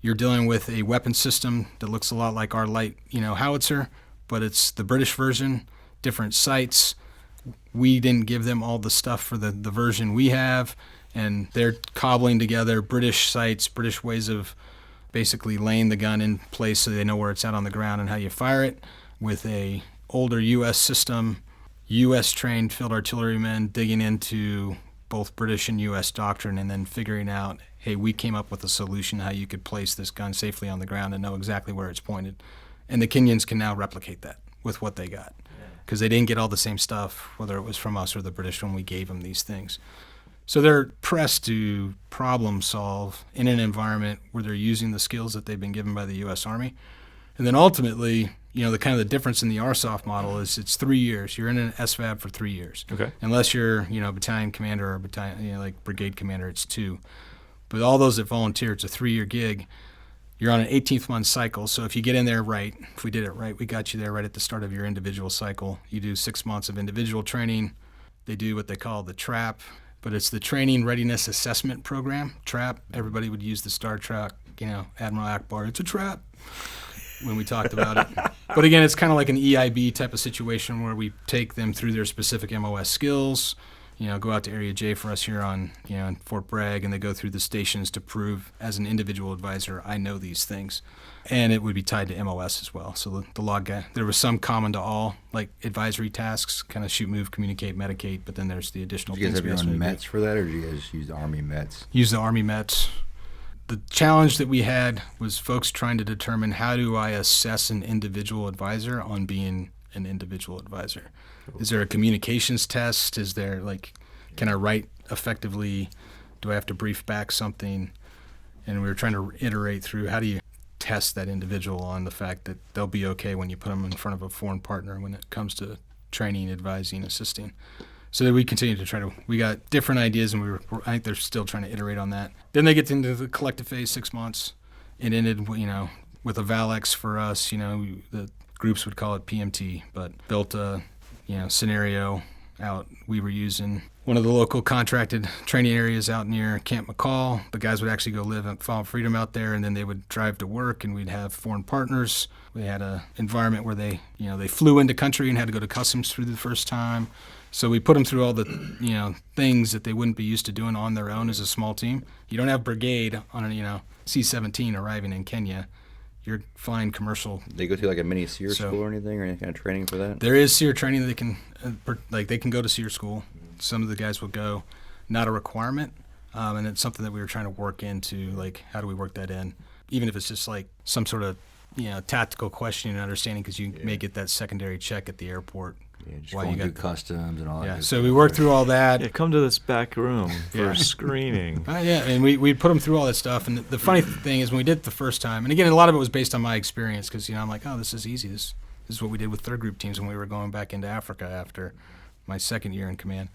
You're dealing with a weapon system that looks a lot like our light, howitzer, but it's the British version, different sights. We didn't give them all the stuff for the version we have, and they're cobbling together British sights, British ways of basically laying the gun in place so they know where it's at on the ground and how you fire it, with a older U.S. system, U.S.-trained field artillerymen digging into both British and U.S. doctrine and then figuring out, hey, we came up with a solution how you could place this gun safely on the ground and know exactly where it's pointed. And the Kenyans can now replicate that with what they got, because they didn't get all the same stuff, whether it was from us or the British when we gave them these things. So they're pressed to problem solve in an environment where they're using the skills that they've been given by the U.S. Army. And then ultimately, the kind of the difference in the RSOF model is it's 3 years. You're in an SFAB for 3 years. Okay. Unless you're, battalion commander or battalion, like brigade commander, it's 2. But all those that volunteer, it's a 3-year gig. You're on an 18th-month cycle, so if you get in there right, if we did it right, we got you there right at the start of your individual cycle. You do 6 months of individual training. They do what they call the TRAP, but it's the Training Readiness Assessment Program, TRAP. Everybody would use the Star Trek, Admiral Akbar, it's a trap, when we talked about it. But again, it's kind of like an EIB type of situation where we take them through their specific MOS skills, go out to Area J for us here on, in Fort Bragg, and they go through the stations to prove as an individual advisor, I know these things. And it would be tied to MOS as well. So the log guy, there was some common to all, like advisory tasks, kind of shoot, move, communicate, medicate, but then there's the additional Did you guys things. have your own METs for that, or did you guys use the Army METs? Use the Army METs. The challenge that we had was folks trying to determine, how do I assess an individual advisor on being an individual advisor? Is there a communications test? Is there, can I write effectively? Do I have to brief back something? And we were trying to iterate through, how do you test that individual on the fact that they'll be okay when you put them in front of a foreign partner when it comes to training, advising, assisting. So that we continue to we got different ideas, and I think they're still trying to iterate on that. Then they get into the collective phase, 6 months. It ended, with a Valex for us, the groups would call it PMT, but built a, scenario out. We were using one of the local contracted training areas out near Camp McCall. The guys would actually go live at Fall Freedom out there, and then they would drive to work, and we'd have foreign partners. We had an environment where they flew into country and had to go to customs for the first time. So we put them through all the, things that they wouldn't be used to doing on their own as a small team. You don't have brigade on a, C-17 arriving in Kenya. You're flying commercial. They go through like a mini SEER school or anything, or any kind of training for that? There is SEER training that they can, they can go to SEER school. Some of the guys will go, not a requirement, and it's something that we were trying to work into, how do we work that in? Even if it's just some sort of, tactical questioning and understanding, because you may get that secondary check at the airport. Yeah, just going through customs and all that. Yeah, so we worked through all that. Yeah, come to this back room for screening. And we put them through all that stuff. And the funny thing is, when we did it the first time, and again, a lot of it was based on my experience, because, I'm like, oh, this is easy. This is what we did with third group teams when we were going back into Africa after my second year in command.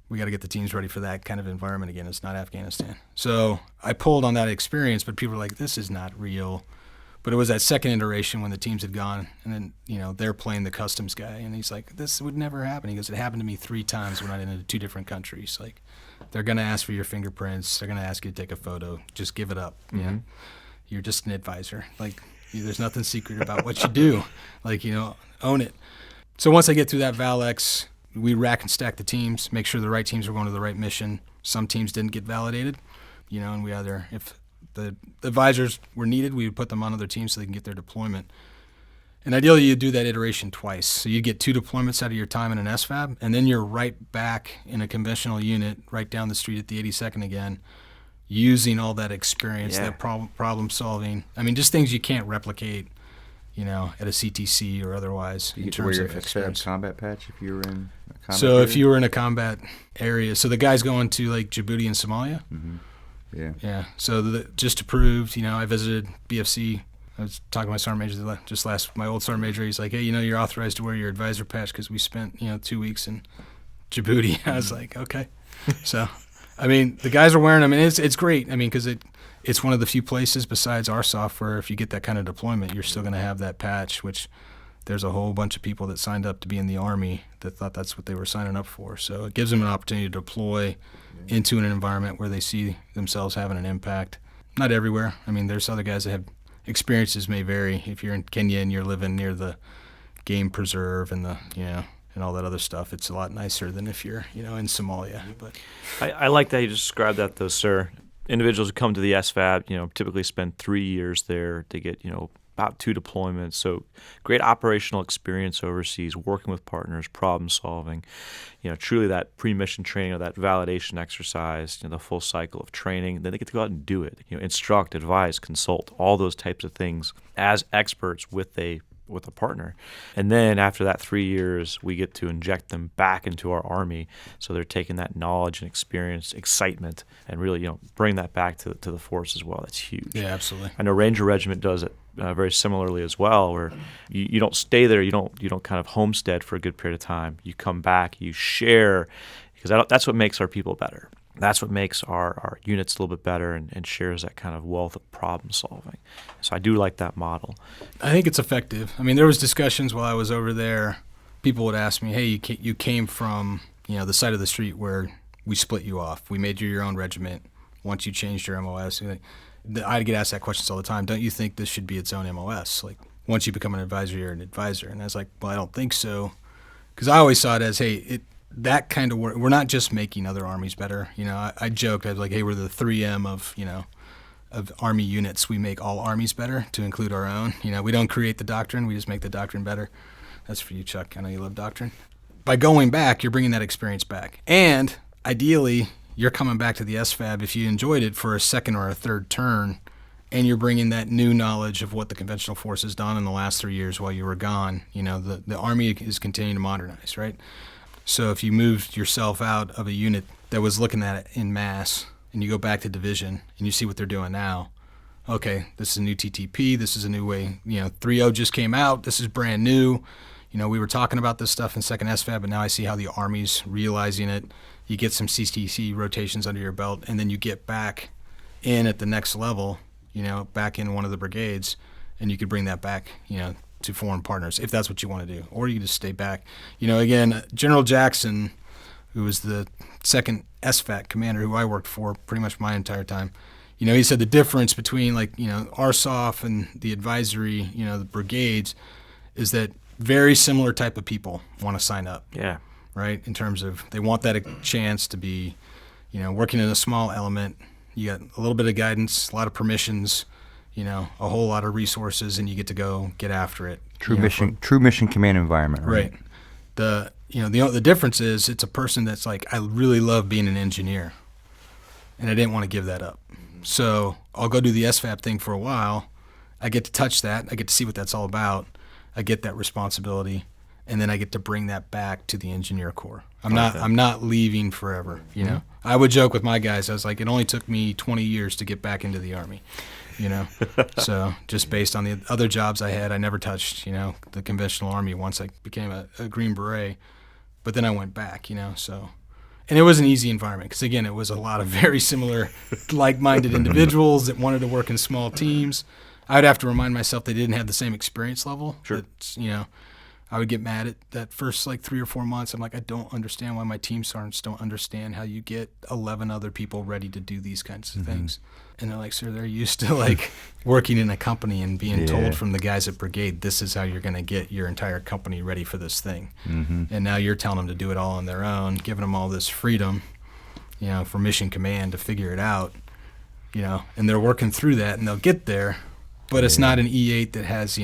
We got to get the teams ready for that kind of environment again. It's not Afghanistan. So I pulled on that experience, but people were like, this is not real. But it was that second iteration when the teams had gone, and then, they're playing the customs guy, and he's like, this would never happen. He goes, it happened to me 3 times when I went into 2 different countries. They're going to ask for your fingerprints. They're going to ask you to take a photo. Just give it up. Mm-hmm. You're just an advisor. Like, there's nothing secret about what you do. Like, own it. So once I get through that VALX, we rack and stack the teams, make sure the right teams were going to the right mission. Some teams didn't get validated, and we either, if the advisors were needed, we would put them on other teams so they can get their deployment. And ideally, you do that iteration twice. So you get 2 deployments out of your time in an SFAB, and then you're right back in a conventional unit right down the street at the 82nd again, using all that experience, that problem solving. I mean, just things you can't replicate, at a CTC or otherwise. You get to wear your SFAB combat patch if you were in a combat So area? if you were in a combat area, so the guys going to like Djibouti and Somalia. Mm-hmm. Yeah. So just approved. I visited BFC. I was talking to my sergeant major my old sergeant major. He's like, hey, you're authorized to wear your advisor patch because we spent 2 weeks in Djibouti. I was like, okay. So, I mean, the guys are wearing them, and it's great. I mean, because it's one of the few places besides our software, if you get that kind of deployment, you're still going to have that patch, which there's a whole bunch of people that signed up to be in the Army that thought that's what they were signing up for. So it gives them an opportunity to deploy into an environment where they see themselves having an impact. Not everywhere. I mean, there's other guys that have experiences may vary. If you're in Kenya and you're living near the game preserve and and all that other stuff, it's a lot nicer than if you're, in Somalia. But I like that you described that, though, sir. Individuals who come to the SFAB, typically spend 3 years there to get, about 2 deployments. So great operational experience overseas, working with partners, problem solving, truly that pre-mission training or that validation exercise, the full cycle of training. Then they get to go out and do it, instruct, advise, consult, all those types of things as experts with a partner. And then after that 3 years, we get to inject them back into our Army. So they're taking that knowledge and experience, excitement, and really, bring that back to the force as well. That's huge. yeah, absolutely. I know Ranger Regiment does it very similarly as well, where you don't stay there, you don't kind of homestead for a good period of time. You come back, you share, because that's what makes our people better. That's what makes our units a little bit better and shares that kind of wealth of problem solving. So I do like that model. I think it's effective. I mean, there was discussions while I was over there. People would ask me, hey, you came from the side of the street where we split you off. We made you your own regiment. Once you changed your MOS, I get asked that question all the time. Don't you think this should be its own MOS? Like, once you become an advisor, you're an advisor. And I was like, well, I don't think so. Because I always saw it as, hey, that kind of work, we're not just making other armies better. I joked, I was like, hey, we're the 3M of Army units. We make all armies better to include our own. We don't create the doctrine, we just make the doctrine better. That's for you, Chuck. I know you love doctrine. By going back, you're bringing that experience back. And ideally, you're coming back to the SFAB if you enjoyed it for a second or a third turn, and you're bringing that new knowledge of what the conventional force has done in the last 3 years while you were gone. The Army is continuing to modernize, right? So if you moved yourself out of a unit that was looking at it in mass and you go back to division and you see what they're doing now, okay, this is a new TTP, this is a new way, 3.0 just came out, this is brand new. We were talking about this stuff in second SFAB, but now I see how the Army's realizing it. You get some CTC rotations under your belt, and then you get back in at the next level, back in one of the brigades, and you could bring that back, to foreign partners, if that's what you want to do. Or you can just stay back. Again, General Jackson, who was the second SFAB commander who I worked for pretty much my entire time, he said the difference between RSOF and the advisory, the brigades, is that very similar type of people want to sign up. Yeah. Right? In terms of they want that chance to be, working in a small element. You got a little bit of guidance, a lot of permissions, a whole lot of resources, and you get to go get after it. True mission command environment, right? The difference is it's a person that's like, I really love being an engineer, and I didn't want to give that up. So I'll go do the SFAB thing for a while. I get to touch that. I get to see what that's all about. I get that responsibility, and then I get to bring that back to the engineer corps. I'm not leaving forever. I would joke with my guys. I was like, it only took me 20 years to get back into the Army. So just based on the other jobs I had, I never touched, the conventional Army once I became a Green Beret, but then I went back, so. And it was an easy environment because, again, it was a lot of very similar like-minded individuals that wanted to work in small teams. I would have to remind myself they didn't have the same experience level. Sure. I would get mad at that first 3 or 4 months. I'm like, I don't understand why my team sergeants don't understand how you get 11 other people ready to do these kinds of things. And they're like, sir, they're used to like working in a company and being told from the guys at brigade, this is how you're going to get your entire company ready for this thing. And now you're telling them to do it all on their own, giving them all this freedom, for mission command to figure it out, and they're working through that and they'll get there, but it's not an E8 that has,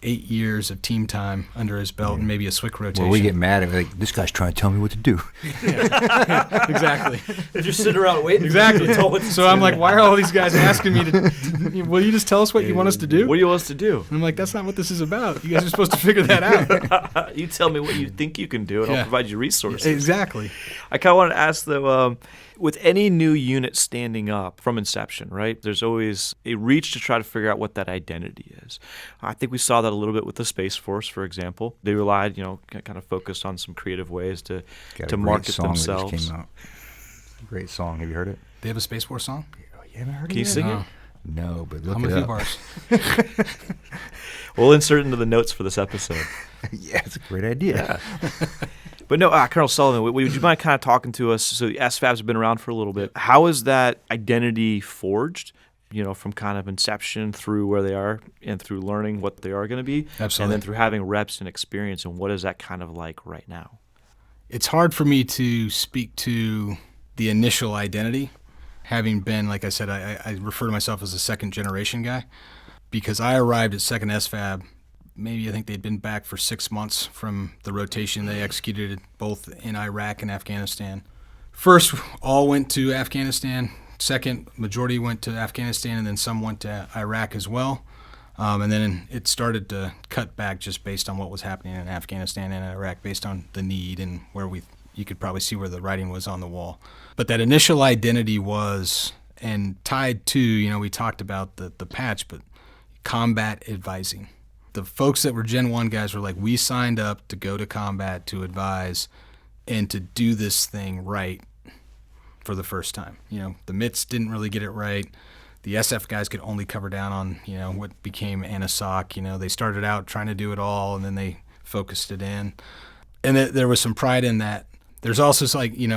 8 years of team time under his belt and maybe a SWCS rotation. Well, we get mad at like, this guy's trying to tell me what to do. Exactly. If you're sitting around waiting, exactly. So I'm like, why are all these guys asking me to? Will you just tell us what you want us to do? What do you want us to do? And I'm like, that's not what this is about. You guys are supposed to figure that out. You tell me what you think you can do, and I'll provide you resources. Exactly. I kind of want to ask though. With any new unit standing up from inception, right, there's always a reach to try to figure out what that identity is. I think we saw that a little bit with the Space Force, for example. They relied, kind of focused on some creative ways to market themselves. That just came out. Great song. Have you heard it? They have a Space Force song? You haven't heard it? Can you sing it? No, but look I'm it a few up. bars. We'll insert into the notes for this episode. Yeah, it's a great idea. Yeah. But no, Colonel Sullivan, would you mind kind of talking to us? So the SFABs have been around for a little bit. How is that identity forged, from kind of inception through where they are and through learning what they are going to be? Absolutely. And then through having reps and experience, and what is that kind of like right now? It's hard for me to speak to the initial identity, having been, like I said, I refer to myself as a second-generation guy, because I arrived at 2nd SFAB. Maybe I think they'd been back for 6 months from the rotation they executed both in Iraq and Afghanistan. First, all went to Afghanistan. Second, majority went to Afghanistan, and then some went to Iraq as well. And then it started to cut back just based on what was happening in Afghanistan and Iraq, based on the need and where you could probably see where the writing was on the wall. But that initial identity was, and tied to, we talked about the patch, but combat advising. The folks that were Gen 1 guys were like, we signed up to go to combat to advise and to do this thing right for the first time. The MITs didn't really get it right. The SF guys could only cover down on, what became ANISOC. They started out trying to do it all, and then they focused it in. And there was some pride in that. There's also,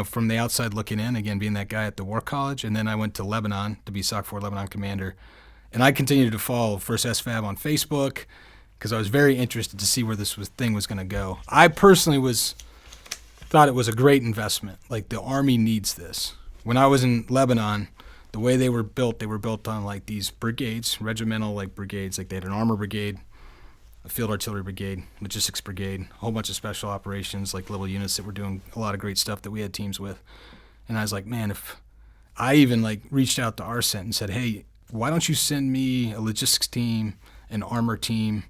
from the outside looking in, again, being that guy at the War College, and then I went to Lebanon to be SOC 4 Lebanon Commander. And I continued to follow First SFAB on Facebook, because I was very interested to see where this thing was going to go. I personally thought it was a great investment. Like, the Army needs this. When I was in Lebanon, the way they were built on like these brigades, regimental brigades. Like, they had an armor brigade, a field artillery brigade, logistics brigade, a whole bunch of special operations, like little units that were doing a lot of great stuff that we had teams with. And I was like, man, if I even reached out to RSENT and said, hey, why don't you send me a logistics team, an armor team,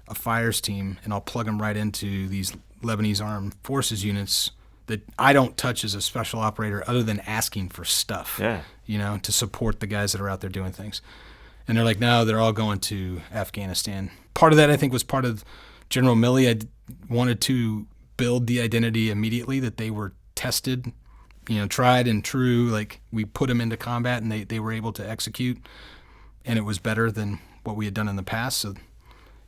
a fires team, and I'll plug them right into these Lebanese armed forces units that I don't touch as a special operator other than asking for stuff, to support the guys that are out there doing things. And they're like, no, they're all going to Afghanistan. Part of that, I think, was part of General Milley. I wanted to build the identity immediately that they were tested, tried and true. Like, we put them into combat and they were able to execute, and it was better than what we had done in the past. So,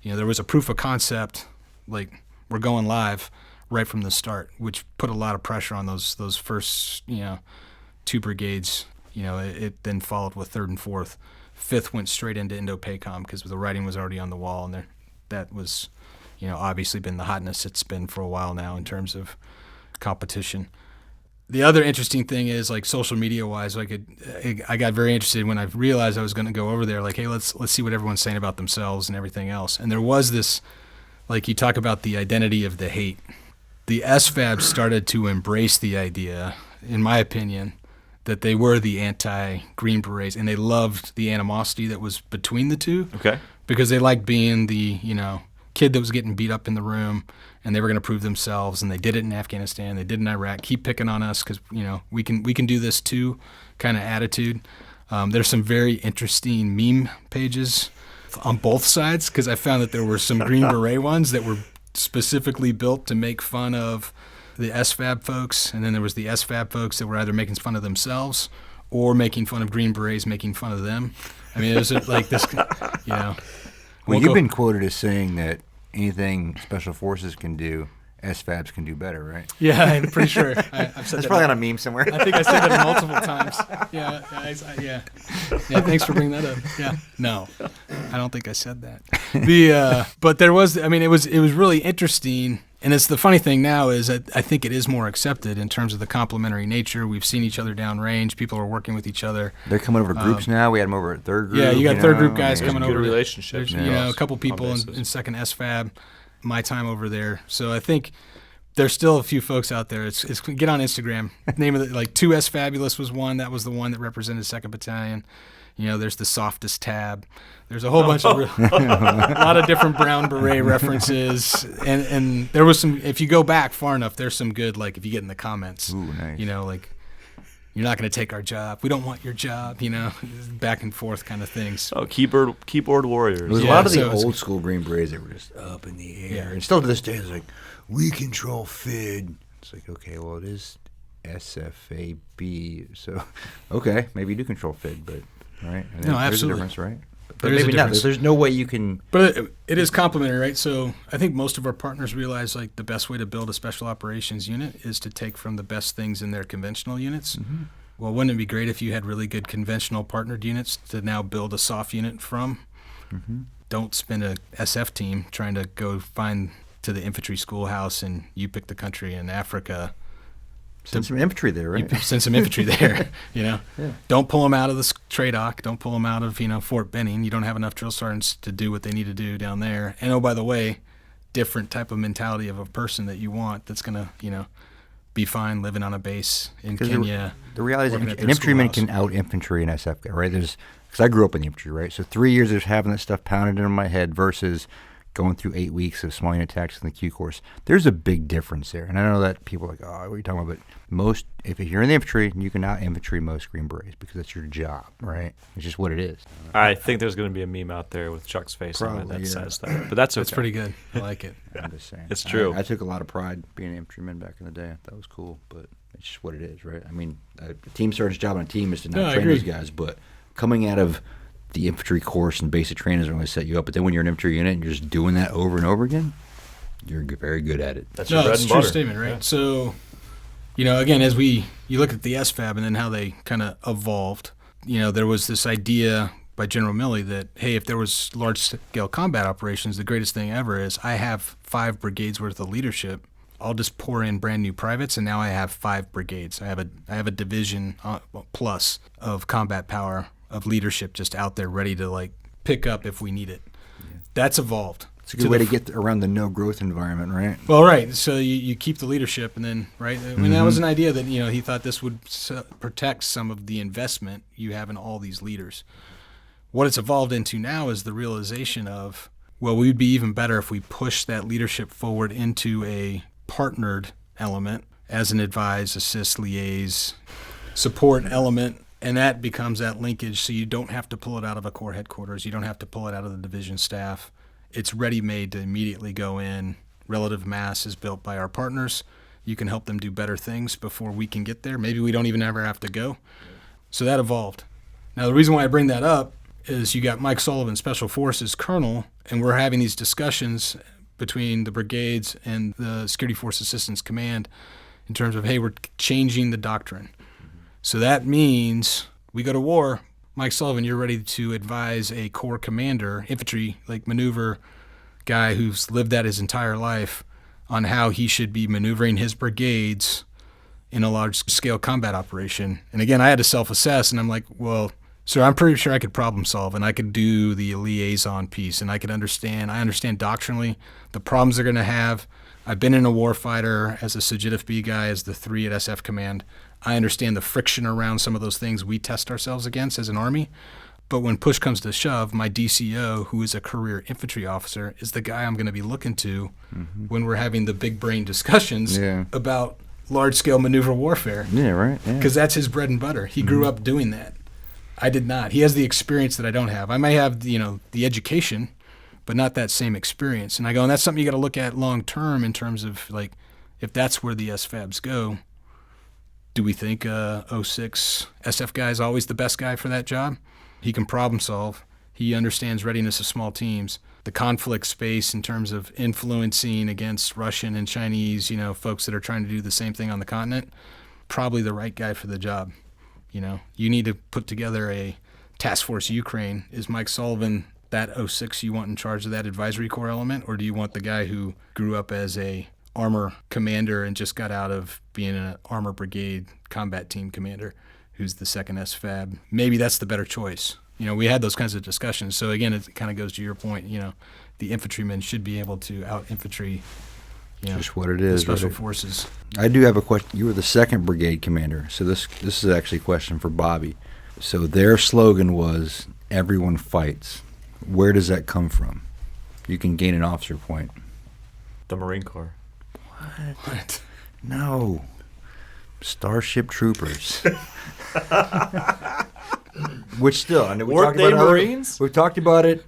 there was a proof of concept, like, we're going live right from the start, which put a lot of pressure on those first, 2 brigades. It then followed with 3rd and 4th. 5th went straight into Indo-PACOM because the writing was already on the wall, and that was, obviously been the hotness it's been for a while now in terms of competition. The other interesting thing is, social media-wise, I got very interested when I realized I was going to go over there. Like, hey, let's see what everyone's saying about themselves and everything else. And there was this, you talk about the identity of the hate. The SFAB started to embrace the idea, in my opinion, that they were the anti-Green Berets, and they loved the animosity that was between the two. Okay. Because they liked being the, kid that was getting beat up in the room, and they were going to prove themselves, and they did it in Afghanistan, they did it in Iraq. Keep picking on us because, we can do this too kind of attitude. There's some very interesting meme pages on both sides, because I found that there were some Green Beret ones that were specifically built to make fun of the SFAB folks, and then there was the SFAB folks that were either making fun of themselves or making fun of Green Berets, making fun of them. I mean, it was like this, Well, you've been quoted as saying that anything Special Forces can do, SFABs can do better, right? Yeah, I'm pretty sure. I've said That's that. probably on a meme somewhere. I think I said that multiple times. Yeah. Thanks for bringing that up. Yeah. No, I don't think I said that. But there was. I mean, it was really interesting. And it's the funny thing now is that I think it is more accepted in terms of the complementary nature. We've seen each other downrange. People are working with each other. They're coming over to groups now. We had them over at third group. Yeah, you got third group guys coming good over. Relationships. There's, a couple people in second SFAB. My time over there. So I think there's still a few folks out there. It's get on Instagram. Name of it, like 2 SFABulous was one. That was the one that represented 2nd Battalion. There's the softest tab. There's a whole bunch of a lot of different brown beret references, and there was some. If you go back far enough, there's some good. Like if you get in the comments, Ooh, nice. Like you're not going to take our job. We don't want your job. Back and forth kind of things. Oh, keyboard warriors. There was a lot of the old school Green Berets that were just up in the air, Yeah. and still to this day, it's like we control FID. It's like, okay, well, it is SFAB, so okay, maybe you do control FID, but right? And No, there's absolutely. a difference, right? But There is a maybe not. difference. There's no way you can. But it is complementary, right? So I think most of our partners realize like the best way to build a special operations unit is to take from the best things in their conventional units. Mm-hmm. Well, wouldn't it be great if you had really good conventional partnered units to now build a soft unit from? Mm-hmm. Don't spend a SF team trying to go find to the infantry schoolhouse and you pick the country in Africa. Send some infantry there, right? You send some infantry there, Yeah. Don't pull them out of the TRADOC. Don't pull them out of, Fort Benning. You don't have enough drill sergeants to do what they need to do down there. And, oh, by the way, different type of mentality of a person that you want that's going to, be fine living on a base in Kenya. The reality is working an at their infantryman schoolhouse. can out-infantry an SF guy, right? Because I grew up in the infantry, right? So 3 years of having that stuff pounded into my head versus going through 8 weeks of small unit tactics in the Q course. There's a big difference there. And I know that people are like, oh, what are you talking about? But if you're in the infantry, you can out-infantry most Green Berets because that's your job, right? It's just what it is. I think there's going to be a meme out there with Chuck's face on it Probably, that yeah. says that. But that's okay. That's pretty good. I like it. I'm just saying. It's true. I took a lot of pride being an infantryman back in the day. That was cool, but it's just what it is, right? I mean, a team sergeant's job on a team is to No, not I train agree. those guys, but coming out of the infantry course and basic training is going to set you up. But then when you're an infantry unit and you're just doing that over and over again, you're very good at it. That's your No, bread it's a and true butter. statement, right? Yeah. So, again, as you look at the SFAB and then how they kind of evolved, there was this idea by General Milley that, hey, if there was large-scale combat operations, the greatest thing ever is I have 5 brigades worth of leadership. I'll just pour in brand new privates, and now I have 5 brigades. I have a division plus of combat power of leadership just out there ready to pick up if we need it. Yeah. That's evolved. It's a good way to get around the no-growth environment, right? Well, right. So you keep the leadership, and then, right? I mean, that was an idea that, he thought this would protect some of the investment you have in all these leaders. What it's evolved into now is the realization of, well, we'd be even better if we push that leadership forward into a partnered element as an advise, assist, liaise, support element, and that becomes that linkage so you don't have to pull it out of a corps headquarters. You don't have to pull it out of the division staff. It's ready-made to immediately go in. Relative mass is built by our partners. You can help them do better things before we can get there. Maybe we don't even ever have to go. So that evolved. Now, the reason why I bring that up is you got Mike Sullivan, Special Forces Colonel, and we're having these discussions between the brigades and the Security Force Assistance Command in terms of, hey, we're changing the doctrine. So that means we go to war. Mike Sullivan, you're ready to advise a corps commander, infantry, maneuver guy who's lived that his entire life on how he should be maneuvering his brigades in a large-scale combat operation. And again, I had to self-assess, and I'm like, well, sir, I'm pretty sure I could problem solve, and I could do the liaison piece, and I understand doctrinally the problems they're going to have. I've been in a warfighter as a SWCS B guy, as the 3 at SF Command. I understand the friction around some of those things we test ourselves against as an Army. But when push comes to shove, my DCO, who is a career infantry officer, is the guy I'm going to be looking to when we're having the big brain discussions about large-scale maneuver warfare. Yeah, right. Because that's his bread and butter. He grew up doing that. I did not. He has the experience that I don't have. I may have, the education, but not that same experience. And I go, and that's something you got to look at long-term in terms of, if that's where the SFABs go, do we think 06 SF guy is always the best guy for that job? He can problem solve. He understands readiness of small teams. the conflict space in terms of influencing against Russian and Chinese, folks that are trying to do the same thing on the continent, probably the right guy for the job. You need to put together a task force Ukraine. Is Mike Sullivan that 06 you want in charge of that advisory corps element, or do you want the guy who grew up as a armor commander and just got out of being an armor brigade combat team commander who's the second SFAB? Maybe that's the better choice. We had those kinds of discussions. So again, it kind of goes to your point, the infantrymen should be able to out-infantry, just what it is. Special right? Forces. I do have a question. You were the second brigade commander, so this is actually a question for Bobby. So their slogan was, everyone fights. Where does that come from? You can gain an officer point. The Marine Corps. What? No. Starship Troopers. Which still, I know we Weren't talked about they Marines? We've talked about it.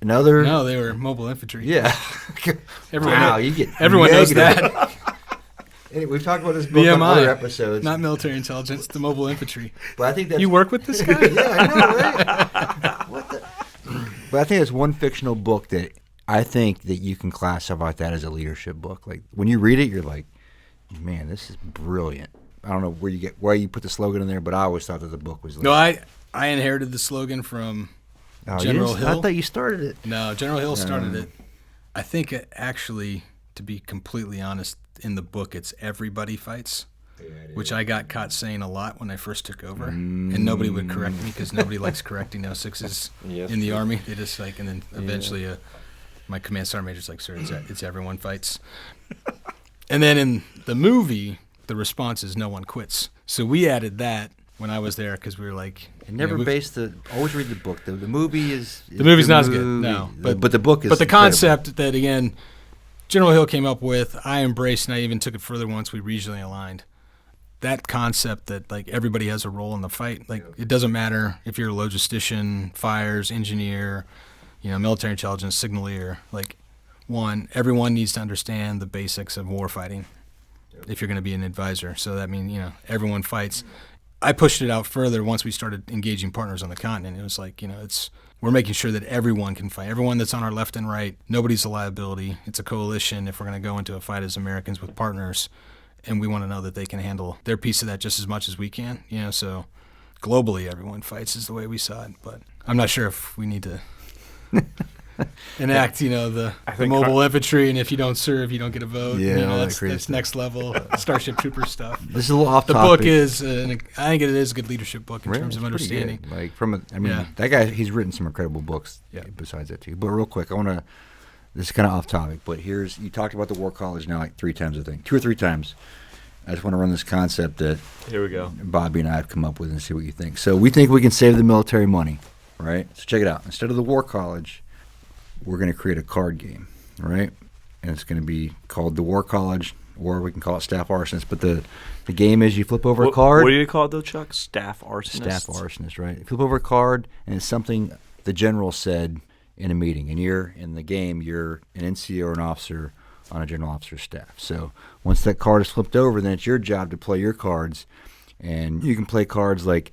Another. No, they were mobile infantry. Yeah. Everyone you get everyone knows negative. that. Anyway, we've talked about this book on BMI, other episodes. not military intelligence, the mobile infantry. But I think that's. You work with this guy? Yeah, I know, right? What the? But I think it's one fictional book that I think that you can classify that as a leadership book. Like when you read it, you're like, man, this is brilliant. I don't know why you put the slogan in there, but I always thought that the book was. No, I inherited the slogan from General Hill. I thought you started it. No, General Hill started it. I think it actually, to be completely honest, in the book it's everybody fights, which I got caught saying a lot when I first took over, and nobody would correct me because nobody likes correcting 06s in the Army. They just and then eventually my command sergeant major's like, sir, it's everyone fights. And then in the movie, the response is no one quits. So we added that when I was there because we were like, always read the book. The movie is the movie's not as good. No, but the book is. But the incredible. concept that again, General Hill came up with, I embraced, and I even took it further once we regionally aligned. That concept that like everybody has a role in the fight. Like it doesn't matter if you're a logistician, fires, engineer, military intelligence, signaleer. Like everyone needs to understand the basics of war fighting if you're going to be an advisor. So that means everyone fights. I pushed it out further once we started engaging partners on the continent. It was like we're making sure that everyone can fight. Everyone that's on our left and right, nobody's a liability. It's a coalition if we're going to go into a fight as Americans with partners, and we want to know that they can handle their piece of that just as much as we can. So globally, everyone fights is the way we saw it. But I'm not sure if we need to enact, the mobile infantry, and if you don't serve, you don't get a vote. Yeah, that's next level Starship Trooper stuff. This is a little off the topic. book is, I think it is a good leadership book in terms of understanding. Like that guy, he's written some incredible books. Besides that too. But real quick, this is kind of off topic, but you talked about the War College now like 3 times, I think, 2 or 3 times. I just want to run this concept that here we go. Bobby and I have come up with and see what you think. So we think we can save the military money, right? So check it out. Instead of the War College, we're going to create a card game, right? And it's going to be called the War College, or we can call it Staff Arsonist. But the game is you flip over a card. What do you call it, though, Chuck? Staff Arsonist? Staff Arsonist, right? You flip over a card, and it's something the general said in a meeting. And in the game, you're an NCO or an officer on a general officer's staff. So once that card is flipped over, then it's your job to play your cards. And you can play cards like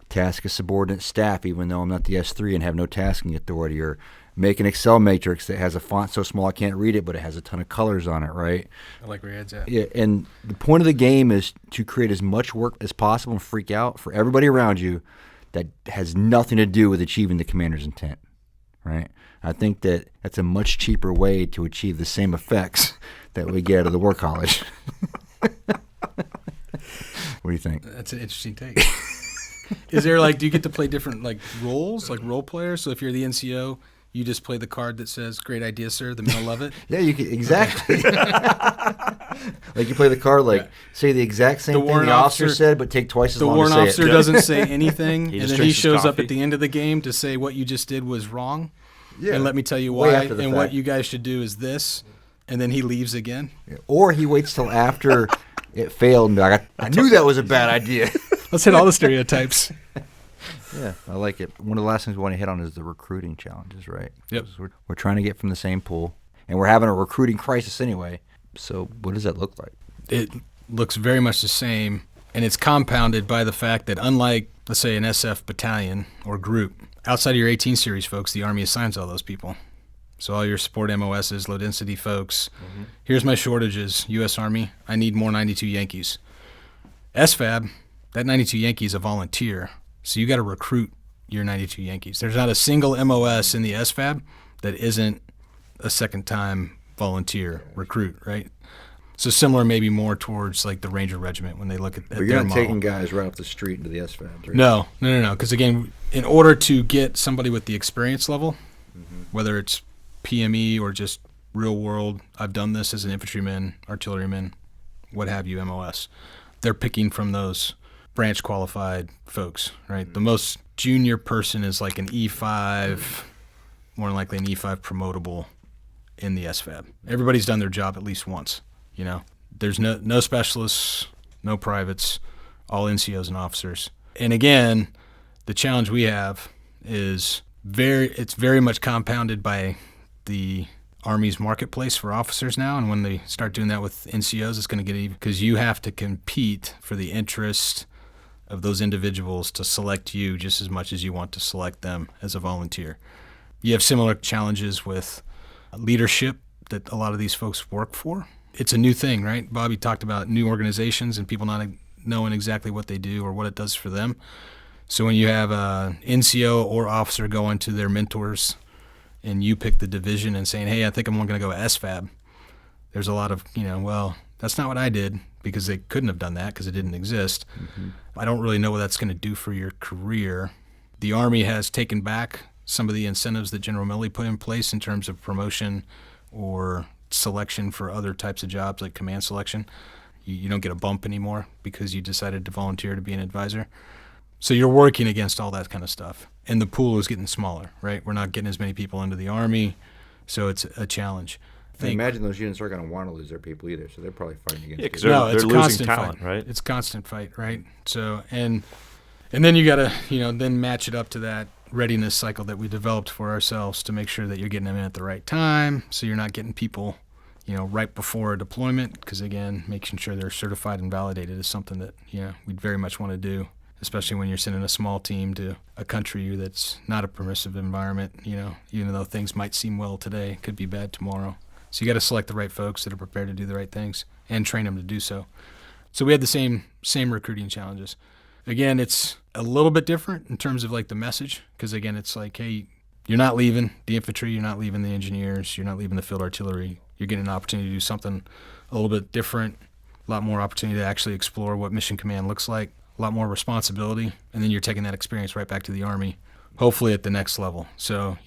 task a subordinate staff, even though I'm not the S3 and have no tasking authority, or make an Excel matrix that has a font so small I can't read it, but it has a ton of colors on it, right? I like where your head's at. Yeah, and the point of the game is to create as much work as possible and freak out for everybody around you that has nothing to do with achieving the commander's intent, right? I think that's a much cheaper way to achieve the same effects that we get out of the War College. What do you think? That's an interesting take. Is there do you get to play different roles, like role players? So if you're the NCO, you just play the card that says "Great idea, sir." The men will love it. Yeah, you can exactly. Like you play the card, say the exact same thing the officer said, but take twice as long to say it. The warrant officer doesn't say anything, and then he shows up coffee. at the end of the game to say what you just did was wrong. Yeah. And let me tell you Way why. after the And fact. what you guys should do is this, and then he leaves again. Yeah. Or he waits till after it failed and be like, I knew that was a bad idea. Let's hit all the stereotypes. Yeah, I like it. One of the last things we want to hit on is the recruiting challenges, right? Yep. We're trying to get from the same pool, and we're having a recruiting crisis anyway. So what does that look like? It looks very much the same, and it's compounded by the fact that unlike, let's say, an SF battalion or group, outside of your 18 series folks, the Army assigns all those people. So all your support MOSs, low density folks, here's my shortages, U.S. Army, I need more 92 Yankees. SFAB, that 92 Yankee is a volunteer, so you got to recruit your 92 Yankees. There's not a single MOS in the SFAB that isn't a second-time volunteer recruit, right? So similar, maybe more towards like the Ranger Regiment when they look at But their you're not model. taking guys right off the street into the SFABs, right? No. Because again, in order to get somebody with the experience level, whether it's PME or just real world, I've done this as an infantryman, artilleryman, what have you, MOS. They're picking from those branch qualified folks, right? The most junior person is like an E5, more than likely an E5 promotable in the SFAB. Everybody's done their job at least once, you know. There's no specialists, no privates, all NCOs and officers. And again, the challenge we have is it's very much compounded by the Army's marketplace for officers now, and when they start doing that with NCOs, it's going to get even, because you have to compete for the interest of those individuals to select you just as much as you want to select them as a volunteer. You have similar challenges with leadership that a lot of these folks work for. It's a new thing, right? Bobby talked about new organizations and people not knowing exactly what they do or what it does for them. So when you have an NCO or officer going to their mentors and you pick the division and saying, hey, I think I'm going to go SFAB, there's a lot of, well, that's not what I did, because they couldn't have done that because it didn't exist. I don't really know what that's going to do for your career. The Army has taken back some of the incentives that General Milley put in place in terms of promotion or selection for other types of jobs like command selection. You don't get a bump anymore because you decided to volunteer to be an advisor. So you're working against all that kind of stuff. And the pool is getting smaller, right? We're not getting as many people into the Army, so it's a challenge. I imagine those units aren't going to want to lose their people either, so they're probably fighting against Yeah, because it. they're it's a losing constant talent, fight. right? It's a constant fight, right? So, and then you got to, then match it up to that readiness cycle that we developed for ourselves to make sure that you're getting them in at the right time, so you're not getting people, right before a deployment, because again, making sure they're certified and validated is something that, we'd very much want to do, especially when you're sending a small team to a country that's not a permissive environment, even though things might seem well today, it could be bad tomorrow. So you got to select the right folks that are prepared to do the right things and train them to do so. So we had the same recruiting challenges. Again, it's a little bit different in terms of like the message, because again, it's like, hey, you're not leaving the infantry, you're not leaving the engineers, you're not leaving the field artillery. You're getting an opportunity to do something a little bit different, a lot more opportunity to actually explore what mission command looks like, a lot more responsibility, and then you're taking that experience right back to the Army, hopefully at the next level. So,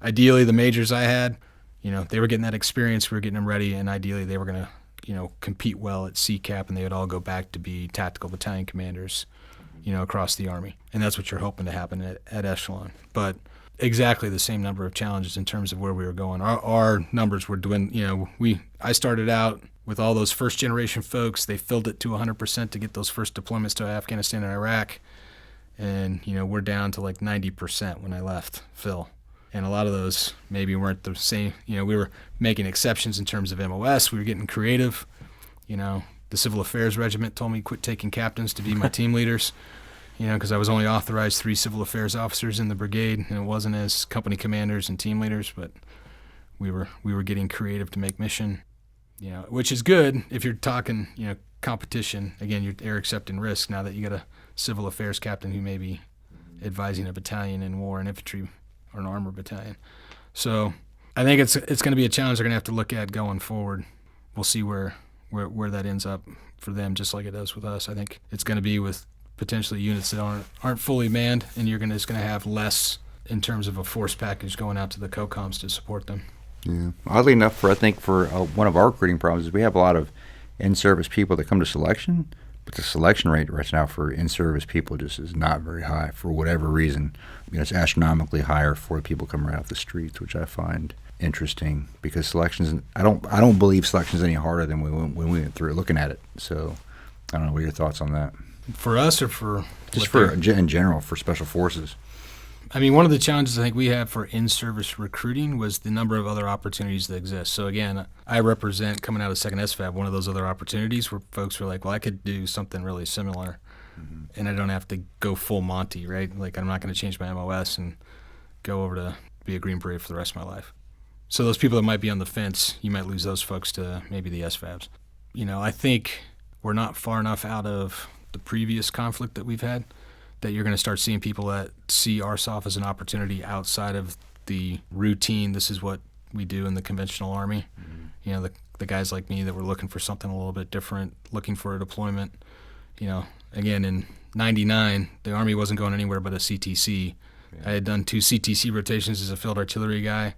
ideally the majors I had, they were getting that experience, we were getting them ready, and ideally they were going to, compete well at CCAP, and they would all go back to be tactical battalion commanders, across the Army. And that's what you're hoping to happen at Echelon. But exactly the same number of challenges in terms of where we were going. Our numbers were doing, I started out with all those first generation folks. They filled it to 100% to get those first deployments to Afghanistan and Iraq. And, we're down to like 90% when I left Phil. And a lot of those maybe weren't the same. We were making exceptions in terms of MOS. We were getting creative. The Civil Affairs Regiment told me quit taking captains to be my team leaders, because I was only authorized 3 Civil Affairs officers in the brigade, and it wasn't as company commanders and team leaders, but we were getting creative to make mission, which is good if you're talking, competition. Again, you're accepting risk now that you got a Civil Affairs captain who may be advising a battalion in war and infantry or an armor battalion. So I think it's going to be a challenge they're going to have to look at going forward. We'll see where that ends up for them, just like it does with us. I think it's going to be with potentially units that aren't fully manned, and you're just going to have less in terms of a force package going out to the COCOMs to support them. Yeah. Oddly enough, for one of our recruiting problems is we have a lot of in-service people that come to selection, but the selection rate right now for in-service people just is not very high for whatever reason. It's astronomically higher for people coming right off the streets, which I find interesting, because selections, I don't believe selections any harder than when we went through looking at it. So I don't know, what are your thoughts on that? For us, or for just for in general for Special Forces? I mean, one of the challenges I think we have for in-service recruiting was the number of other opportunities that exist. So again, I represent, coming out of 2nd SFAB, one of those other opportunities where folks were like, well, I could do something really similar, and I don't have to go full Monty, right? Like, I'm not going to change my MOS and go over to be a Green Beret for the rest of my life. So those people that might be on the fence, you might lose those folks to maybe the SFABs. I think we're not far enough out of the previous conflict that we've had that you're going to start seeing people that see RSOF as an opportunity outside of the routine. This is what we do in the conventional Army. Mm-hmm. The guys like me that were looking for something a little bit different, looking for a deployment. Again, in 99, the Army wasn't going anywhere but a CTC. Yeah. I had done 2 CTC rotations as a field artillery guy,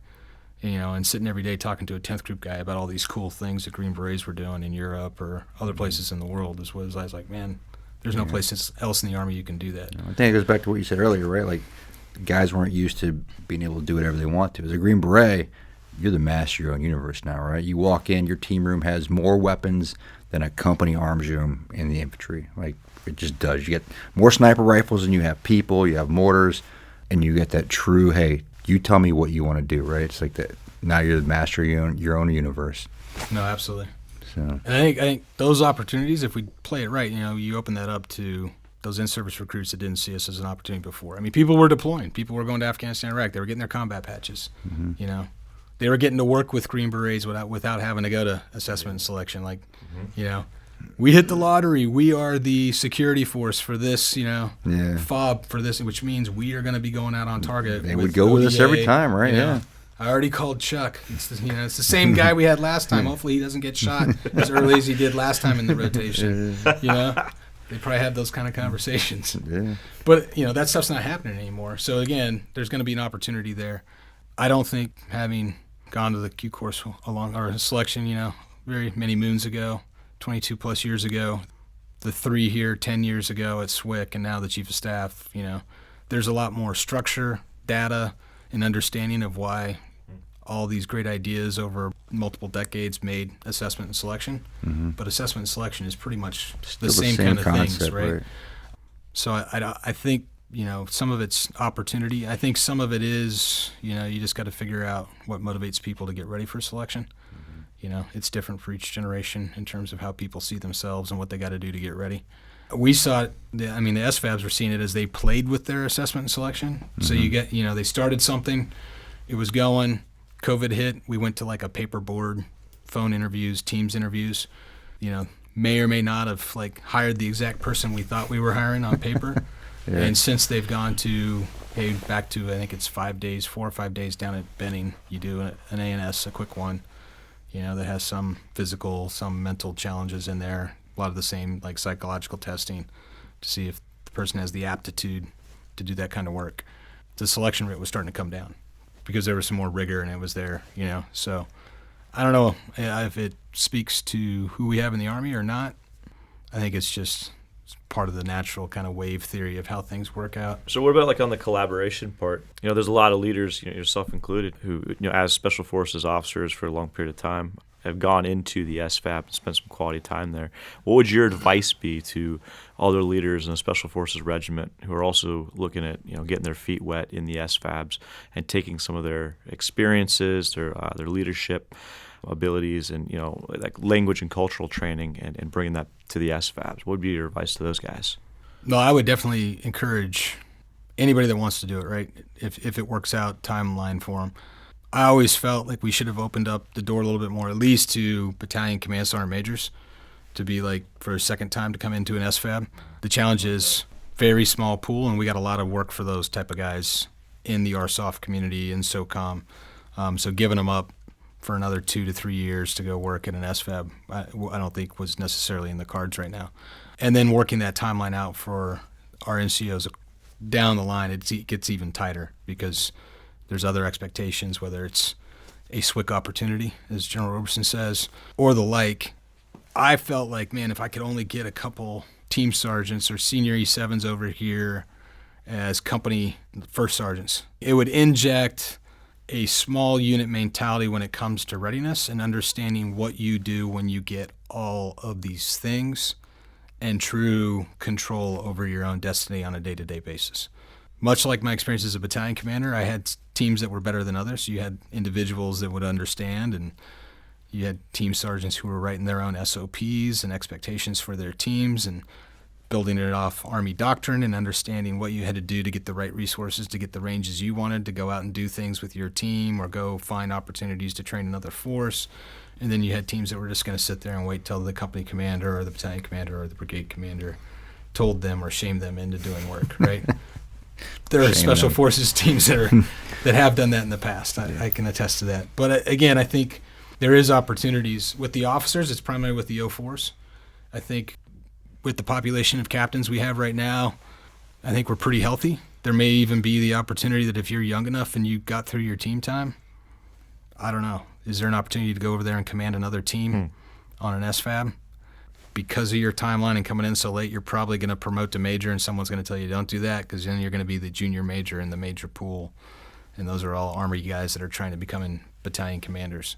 and sitting every day talking to a 10th Group guy about all these cool things that Green Berets were doing in Europe or other places in the world. I was like, man, there's no place else in the Army you can do that. I think it goes back to what you said earlier, right? Like, guys weren't used to being able to do whatever they want to. As a Green Beret, you're the master of your own universe now, right? You walk in, your team room has more weapons than a company arms room in the infantry. Like, it just does. You get more sniper rifles than you have people, you have mortars, and you get that true, hey, you tell me what you want to do, right? It's like that. Now you're the master of your own universe. No, absolutely. So, and I think those opportunities, if we play it right, you open that up to those in-service recruits that didn't see us as an opportunity before. I mean, people were deploying. People were going to Afghanistan, Iraq. They were getting their combat patches. Mm-hmm. They were getting to work with Green Berets without having to go to assessment and selection. Like, we hit the lottery. We are the security force for this, FOB for this, which means we are going to be going out on target. They would go with us every time, right? Yeah. I already called Chuck. It's the same guy we had last time. Hopefully he doesn't get shot as early as he did last time in the rotation. They probably had those kind of conversations. Yeah. But, that stuff's not happening anymore. So, again, there's going to be an opportunity there. I don't think having gone to the Q course or selection, very many moons ago, 22 plus years ago, the 3 here 10 years ago at SWCS, and now the Chief of Staff, there's a lot more structure, data, and understanding of why all these great ideas over multiple decades made assessment and selection. Mm-hmm. But assessment and selection is pretty much the same kind of concept, things, right? So I think, some of it's opportunity. I think some of it is, you just got to figure out what motivates people to get ready for selection. Mm-hmm. It's different for each generation in terms of how people see themselves and what they got to do to get ready. We saw it, the SFABs were seeing it as they played with their assessment and selection. Mm-hmm. So you get, they started something, it was going, COVID hit, we went to like a paper board, phone interviews, Teams interviews, may or may not have hired the exact person we thought we were hiring on paper. Yeah. And since they've gone to, back to, I think it's 4 or 5 days down at Benning, you do an ANS, a quick one, that has some physical, some mental challenges in there. A lot of the same psychological testing to see if the person has the aptitude to do that kind of work. The selection rate was starting to come down because there was some more rigor and it was there, So I don't know if it speaks to who we have in the Army or not. I think it's just part of the natural kind of wave theory of how things work out. So what about on the collaboration part? There's a lot of leaders, yourself included, who, as Special Forces officers for a long period of time, have gone into the SFAB and spent some quality time there. What would your advice be to other leaders in a Special Forces regiment who are also looking at getting their feet wet in the SFABs and taking some of their experiences, their leadership abilities, and language and cultural training and bringing that to the SFABs? What would be your advice to those guys? No, I would definitely encourage anybody that wants to do it, right? If it works out, timeline for them. I always felt like we should have opened up the door a little bit more, at least to battalion command sergeant majors, to be for a second time to come into an SFAB. The challenge is very small pool, and we got a lot of work for those type of guys in the RSOF community in SOCOM. So giving them up for another 2 to 3 years to go work at an SFAB, I don't think was necessarily in the cards right now. And then working that timeline out for our NCOs down the line, it gets even tighter because there's other expectations, whether it's a SWCS opportunity, as General Roberson says, or the like. I felt like, man, if I could only get a couple team sergeants or senior E7s over here as company first sergeants, it would inject a small unit mentality when it comes to readiness and understanding what you do when you get all of these things and true control over your own destiny on a day-to-day basis. Much like my experience as a battalion commander, I had teams that were better than others. You had individuals that would understand, and you had team sergeants who were writing their own SOPs and expectations for their teams, and building it off Army doctrine and understanding what you had to do to get the right resources, to get the ranges you wanted, to go out and do things with your team or go find opportunities to train another force. And then you had teams that were just going to sit there and wait till the company commander or the battalion commander or the brigade commander told them or shamed them into doing work, right? There are special forces teams that have done that in the past. I can attest to that. But again, I think there is opportunities with the officers. It's primarily with the O4s. I think with the population of captains we have right now, I think we're pretty healthy. There may even be the opportunity that if you're young enough and you got through your team time, I don't know, is there an opportunity to go over there and command another team on an SFAB? Because of your timeline and coming in so late, you're probably going to promote to major, and someone's going to tell you don't do that because then you're going to be the junior major in the major pool. And those are all Army guys that are trying to become battalion commanders.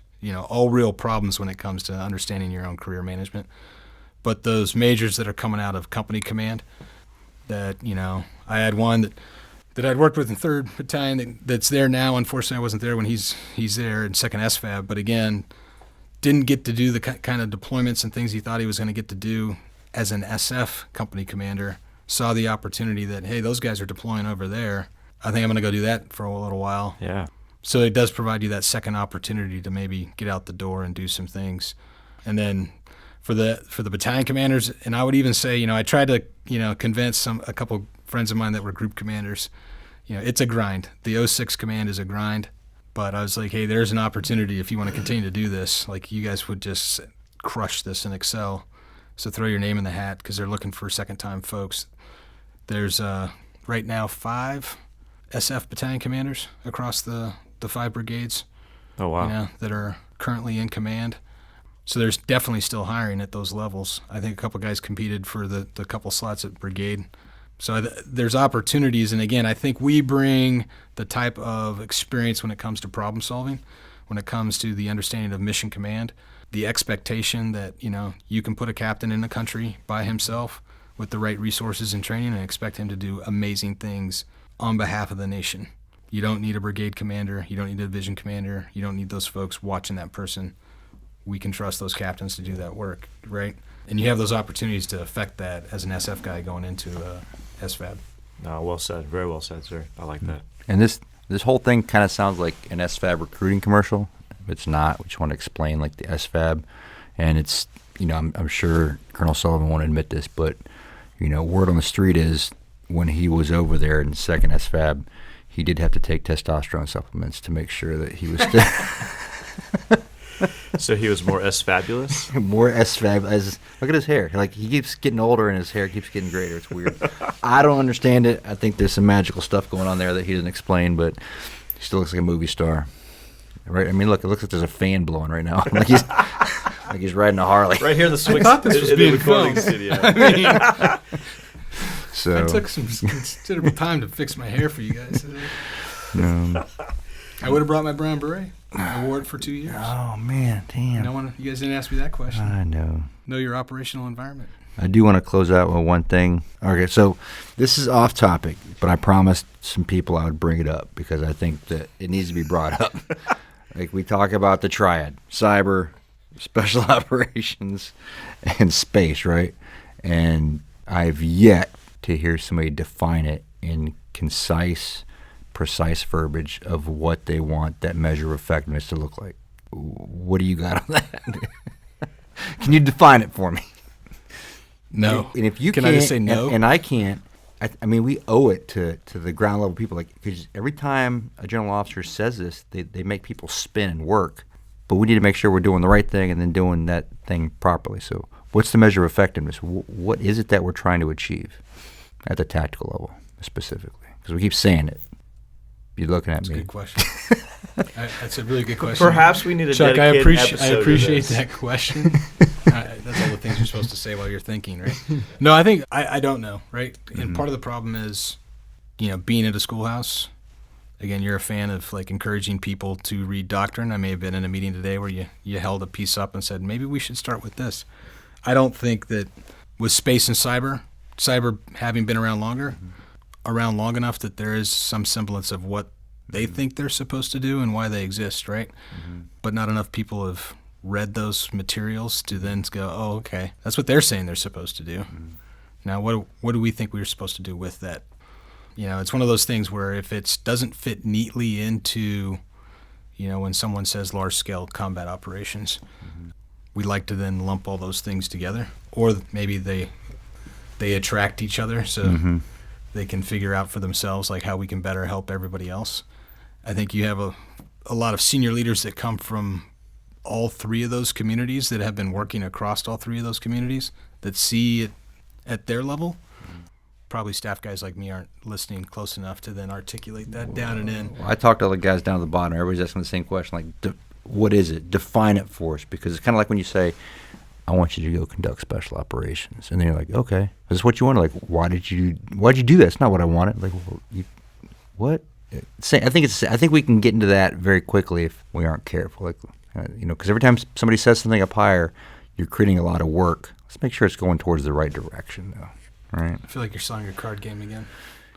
All real problems when it comes to understanding your own career management. But those majors that are coming out of company command, that, I had one that I'd worked with in 3rd Battalion that's there now. Unfortunately, I wasn't there when he's there in 2nd SFAB. But again, didn't get to do the kind of deployments and things he thought he was going to get to do as an SF company commander. Saw the opportunity that, hey, those guys are deploying over there. I think I'm going to go do that for a little while. Yeah. So it does provide you that second opportunity to maybe get out the door and do some things. And then for the battalion commanders, and I would even say, I tried to, convince a couple friends of mine that were group commanders, it's a grind. The 06 command is a grind. But I was like, hey, there's an opportunity if you want to continue to do this. Like, you guys would just crush this and excel. So throw your name in the hat because they're looking for second-time folks. There's right now 5 SF battalion commanders across the 5 brigades. Oh, wow. That are currently in command. So there's definitely still hiring at those levels. I think a couple guys competed for the couple slots at brigade. So there's opportunities, and again, I think we bring the type of experience when it comes to problem solving, when it comes to the understanding of mission command, the expectation that, you can put a captain in the country by himself with the right resources and training and expect him to do amazing things on behalf of the nation. You don't need a brigade commander. You don't need a division commander. You don't need those folks watching that person. We can trust those captains to do that work, right? And you have those opportunities to affect that as an SF guy going into SFAB. Well said. Very well said, sir. I like that. And this whole thing kind of sounds like an SFAB recruiting commercial. If it's not, we just want to explain like the SFAB. And it's, I'm sure Colonel Sullivan won't admit this, but, word on the street is when he was over there in 2nd SFAB, he did have to take testosterone supplements to make sure that he was still... So he was more SFABulous? More SFAB. Look at his hair. Like, he keeps getting older and his hair keeps getting greater. It's weird. I don't understand it. I think there's some magical stuff going on there that he doesn't explain, but he still looks like a movie star. Right? I mean, look, it looks like there's a fan blowing right now. like he's riding a Harley. Right here in the swing. I thought this was being filmed. Studio. I took some considerable time to fix my hair for you guys. I would have brought my brown beret. I wore it for 2 years. Oh, man, damn. You guys didn't ask me that question. I know. Know your operational environment. I do want to close out with one thing. Okay, so this is off topic, but I promised some people I would bring it up because I think that it needs to be brought up. Like, we talk about the Triad, cyber, special operations, and space, right? And I've yet to hear somebody define it in concise, precise verbiage of what they want that measure of effectiveness to look like. What do you got on that? Can you define it for me? No. And if you can can't, I just say no? And I can't. I mean, we owe it to the ground level people. Like, because every time a general officer says this, they make people spin and work. But we need to make sure we're doing the right thing and then doing that thing properly. So, what's the measure of effectiveness? What is it that we're trying to achieve at the tactical level specifically? Because we keep saying it. You're looking at That's me. a good question. That's a really good question. Perhaps we need a Chuck, dedicated I episode appreciate to this. that question. That's all the things you're supposed to say while you're thinking, right? No, I think I don't know, right? And part of the problem is, being at a schoolhouse. Again, you're a fan of like encouraging people to read doctrine. I may have been in a meeting today where you held a piece up and said, maybe we should start with this. I don't think that with space and cyber having been around long enough that there is some semblance of what they think they're supposed to do and why they exist, right? But not enough people have read those materials to then go, oh, okay, that's what they're saying they're supposed to do. Now, what do we think we were supposed to do with that? It's one of those things where if it doesn't fit neatly into, when someone says large-scale combat operations, we like to then lump all those things together, or maybe they attract each other so they can figure out for themselves like how we can better help everybody else. I think you have a lot of senior leaders that come from all three of those communities that have been working across all three of those communities that see it at their level. Probably staff guys like me aren't listening close enough to then articulate that down and in. Well, I talked to all the guys down at the bottom. Everybody's asking the same question, like, what is it? Define it for us, because it's kind of like when you say, I want you to go conduct special operations. And then you're like, okay, is this what you wanted? Like, why'd you do that? It's not what I wanted. Like, well, what? I think we can get into that very quickly if we aren't careful. Like, because every time somebody says something up higher, you're creating a lot of work. Let's make sure it's going towards the right direction, though. Right? I feel like you're selling your card game again.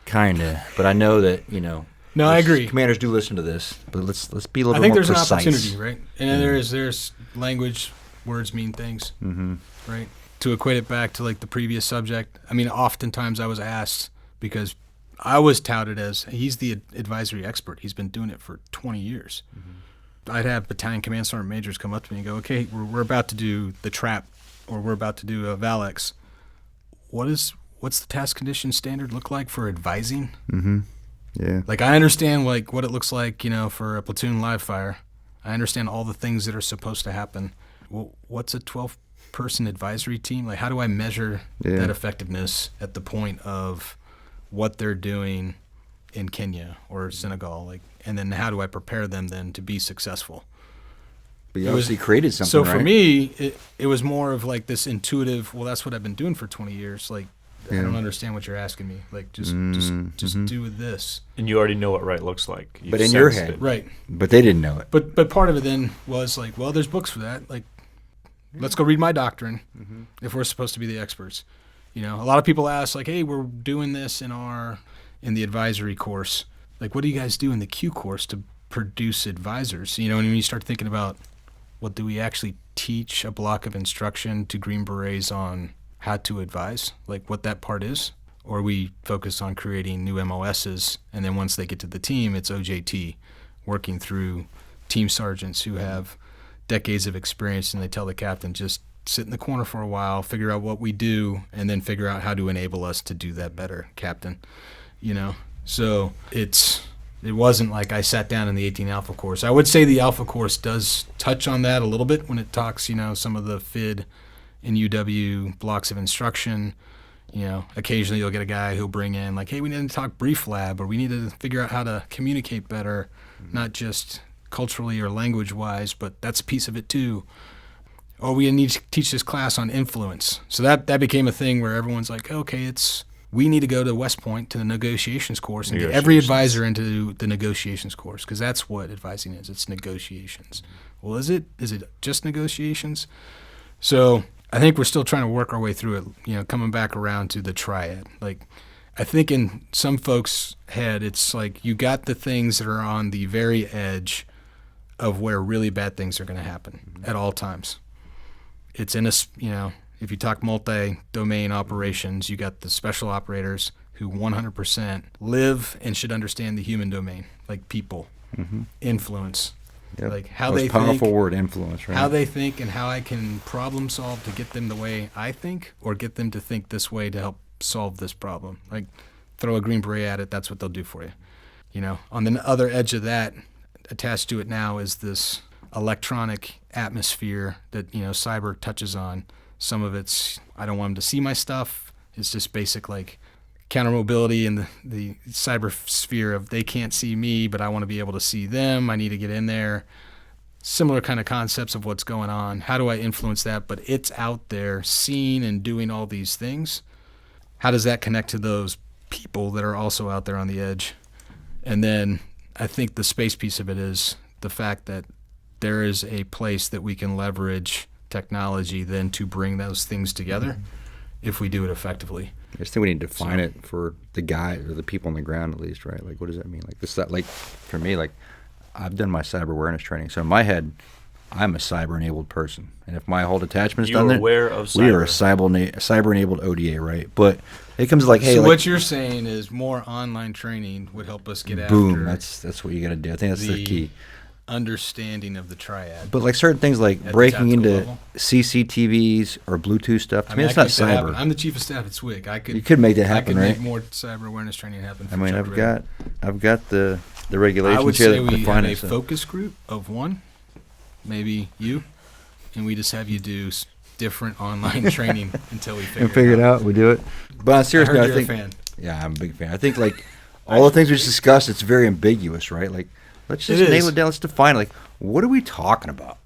Kinda, but I know that No, I agree. Commanders do listen to this, but let's be a little bit more precise. I think there's an opportunity, right? And there's language, words mean things, right? To equate it back to like the previous subject, I mean, oftentimes I was asked, because I was touted as, he's the advisory expert. He's been doing it for 20 years. I'd have battalion command sergeant majors come up to me and go, okay, we're about to do the trap, or we're about to do a Valex. What's the task condition standard look like for advising? Yeah. Like, I understand like what it looks like, for a platoon live fire. I understand all the things that are supposed to happen. Well, what's a 12-person advisory team? Like, how do I measure that effectiveness at the point of what they're doing in Kenya or Senegal? Like, and then how do I prepare them then to be successful? But you obviously created something, so right? For me, it was more of like this intuitive, well, that's what I've been doing for 20 years. Like, I don't understand what you're asking me. Like, just do this. And you already know what right looks like. But in your head. Right. But they didn't know it. But part of it then was like, well, there's books for that. Like, let's go read my doctrine if we're supposed to be the experts. A lot of people ask, like, hey, we're doing this in the advisory course. Like, what do you guys do in the Q course to produce advisors? And when you start thinking about, what do we actually teach a block of instruction to Green Berets on how to advise, like what that part is? Or we focus on creating new MOSs, and then once they get to the team, it's OJT, working through team sergeants who have decades of experience, and they tell the captain, just sit in the corner for a while, figure out what we do, and then figure out how to enable us to do that better, Captain. So it wasn't like I sat down in the 18 Alpha course. I would say the Alpha course does touch on that a little bit when it talks, some of the FID and UW blocks of instruction. Occasionally you'll get a guy who'll bring in like, hey, we need to talk brief lab, or we need to figure out how to communicate better, not just culturally or language-wise, but that's a piece of it too. Or we need to teach this class on influence. So that became a thing where everyone's like, okay, we need to go to West Point to the negotiations course and get every advisor into the negotiations course, because that's what advising is. It's negotiations. Well, is it just negotiations? So I think we're still trying to work our way through it, coming back around to the triad. Like, I think in some folks' head, it's like you got the things that are on the very edge of where really bad things are going to happen at all times. It's in if you talk multi-domain operations, you got the special operators who 100% live and should understand the human domain, like people, influence, like how they think. Most powerful word, influence, right? How they think and how I can problem solve to get them the way I think, or get them to think this way to help solve this problem. Like, throw a Green Beret at it, that's what they'll do for you. On the other edge of that, attached to it now, is this electronic atmosphere that, cyber touches on. Some of it's, I don't want them to see my stuff. It's just basic, like, counter mobility in the cyber sphere of they can't see me, but I want to be able to see them. I need to get in there. Similar kind of concepts of what's going on. How do I influence that? But it's out there, seen and doing all these things. How does that connect to those people that are also out there on the edge? And then I think the space piece of it is the fact that there is a place that we can leverage technology then to bring those things together if we do it effectively. I just think we need to define it for the guy or the people on the ground, at least, right? Like, what does that mean? Like, this, that, like, for me, like, I've done my cyber awareness training. So in my head, I'm a cyber-enabled person. And if my whole detachment's You're done that, aware of we are a cyber. cyber-enabled ODA, right? But it comes like, hey, so like, what you're saying is more online training would help us get boom, after that's what you got to do. I think that's the key. Understanding of the triad. But like certain things like At the breaking tactical into level? CCTVs or Bluetooth stuff, to me, it's not cyber. I'm the chief of staff at SWCS. You could make that happen, I could right? make more cyber awareness training happen. I mean, Chuck Ritter. I've got the regulations I would here say that we define have a it. So. focus group of one, maybe you, and we just have you do different online training until we figure it out. We do it. But on a serious note, I you're think. a fan. Yeah, I'm a big fan. I think like all the things we just discussed, it's very ambiguous, right? Like, let's just It nail is. it down. Let's define it. Like, what are we talking about?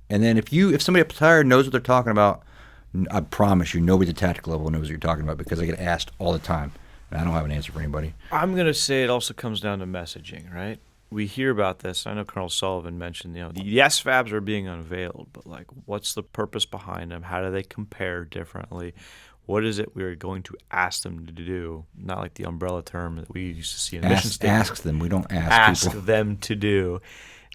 And then if somebody up higher knows what they're talking about, I promise you, nobody at the tactical level knows what you're talking about because I get asked all the time, and I don't have an answer for anybody. I'm going to say it also comes down to messaging, right? We hear about this. I know Colonel Sullivan mentioned, the SFABs are being unveiled, but like, what's the purpose behind them? How do they compare differently? What is it we're going to ask them to do? Not like the umbrella term that we used to see in mission statements. Ask them. We don't ask people. Them to do.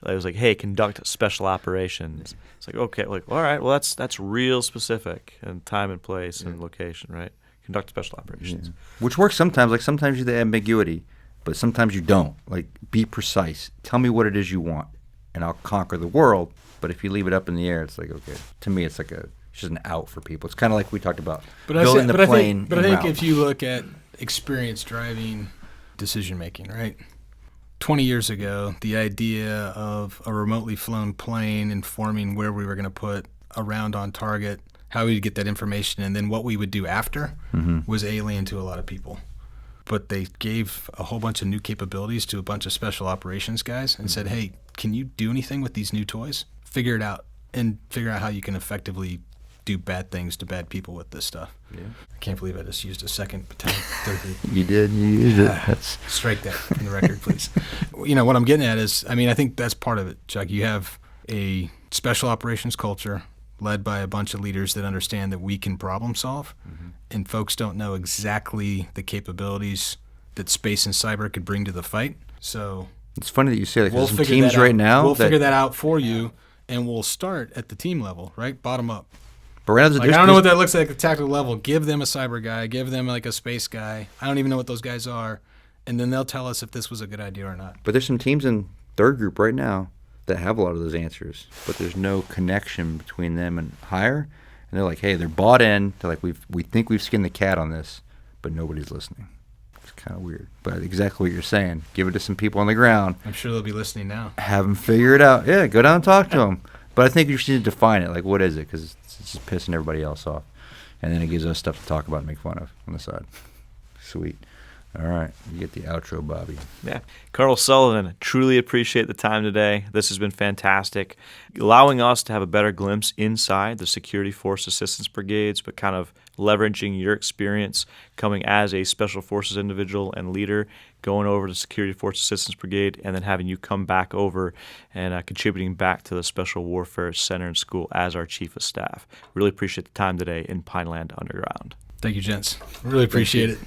It was like, hey, conduct special operations. It's like, okay, like, all right, well, that's real specific and time and place and location, right? Conduct special operations. Yeah. Which works sometimes. Like sometimes you have the ambiguity, but sometimes you don't. Like, be precise. Tell me what it is you want, and I'll conquer the world. But if you leave it up in the air, it's like, okay. To me, it's just an out for people. It's kind of like we talked about building the plane. I think if you look at experience driving decision making, right? 20 years ago, the idea of a remotely flown plane informing where we were going to put a round on target, how we'd get that information, and then what we would do after was alien to a lot of people. But they gave a whole bunch of new capabilities to a bunch of special operations guys and said, hey, can you do anything with these new toys? Figure it out and figure out how you can effectively do bad things to bad people with this stuff. Yeah. I can't believe I just used a second battalion. You did. You used it. That's strike that from the record, please. What I'm getting at is, I think that's part of it, Chuck. You have a special operations culture led by a bunch of leaders that understand that we can problem solve, and folks don't know exactly the capabilities that space and cyber could bring to the fight. So it's funny that you say that because we'll some teams right now. We'll figure that out for you, and we'll start at the team level, right? Bottom up. But right now, I don't know what that looks like at the tactical level. Give them a cyber guy. Give them like a space guy. I don't even know what those guys are. And then they'll tell us if this was a good idea or not. But there's some teams in third group right now that have a lot of those answers, but there's no connection between them and higher. And they're like, hey, they're bought in. They're like, we think we've skinned the cat on this, but nobody's listening. It's kind of weird. But exactly what you're saying. Give it to some people on the ground. I'm sure they'll be listening now. Have them figure it out. Yeah, go down and talk to them. But I think you should define it. Like, what is it? Because it's just pissing everybody else off. And then it gives us stuff to talk about and make fun of on the side. Sweet. All right. You get the outro, Bobby. Yeah. Colonel Sullivan, truly appreciate the time today. This has been fantastic, allowing us to have a better glimpse inside the Security Force Assistance Brigades, but kind of leveraging your experience coming as a Special Forces individual and leader, going over to Security Force Assistance Brigade, and then having you come back over and contributing back to the Special Warfare Center and School as our Chief of Staff. Really appreciate the time today in Pineland Underground. Thank you, gents. Really appreciate it.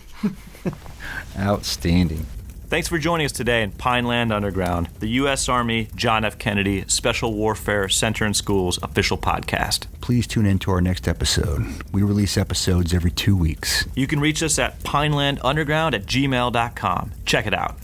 Outstanding. Thanks for joining us today in Pineland Underground, the U.S. Army John F. Kennedy Special Warfare Center and Schools official podcast. Please tune in to our next episode. We release episodes every 2 weeks. You can reach us at pinelandunderground@gmail.com. Check it out.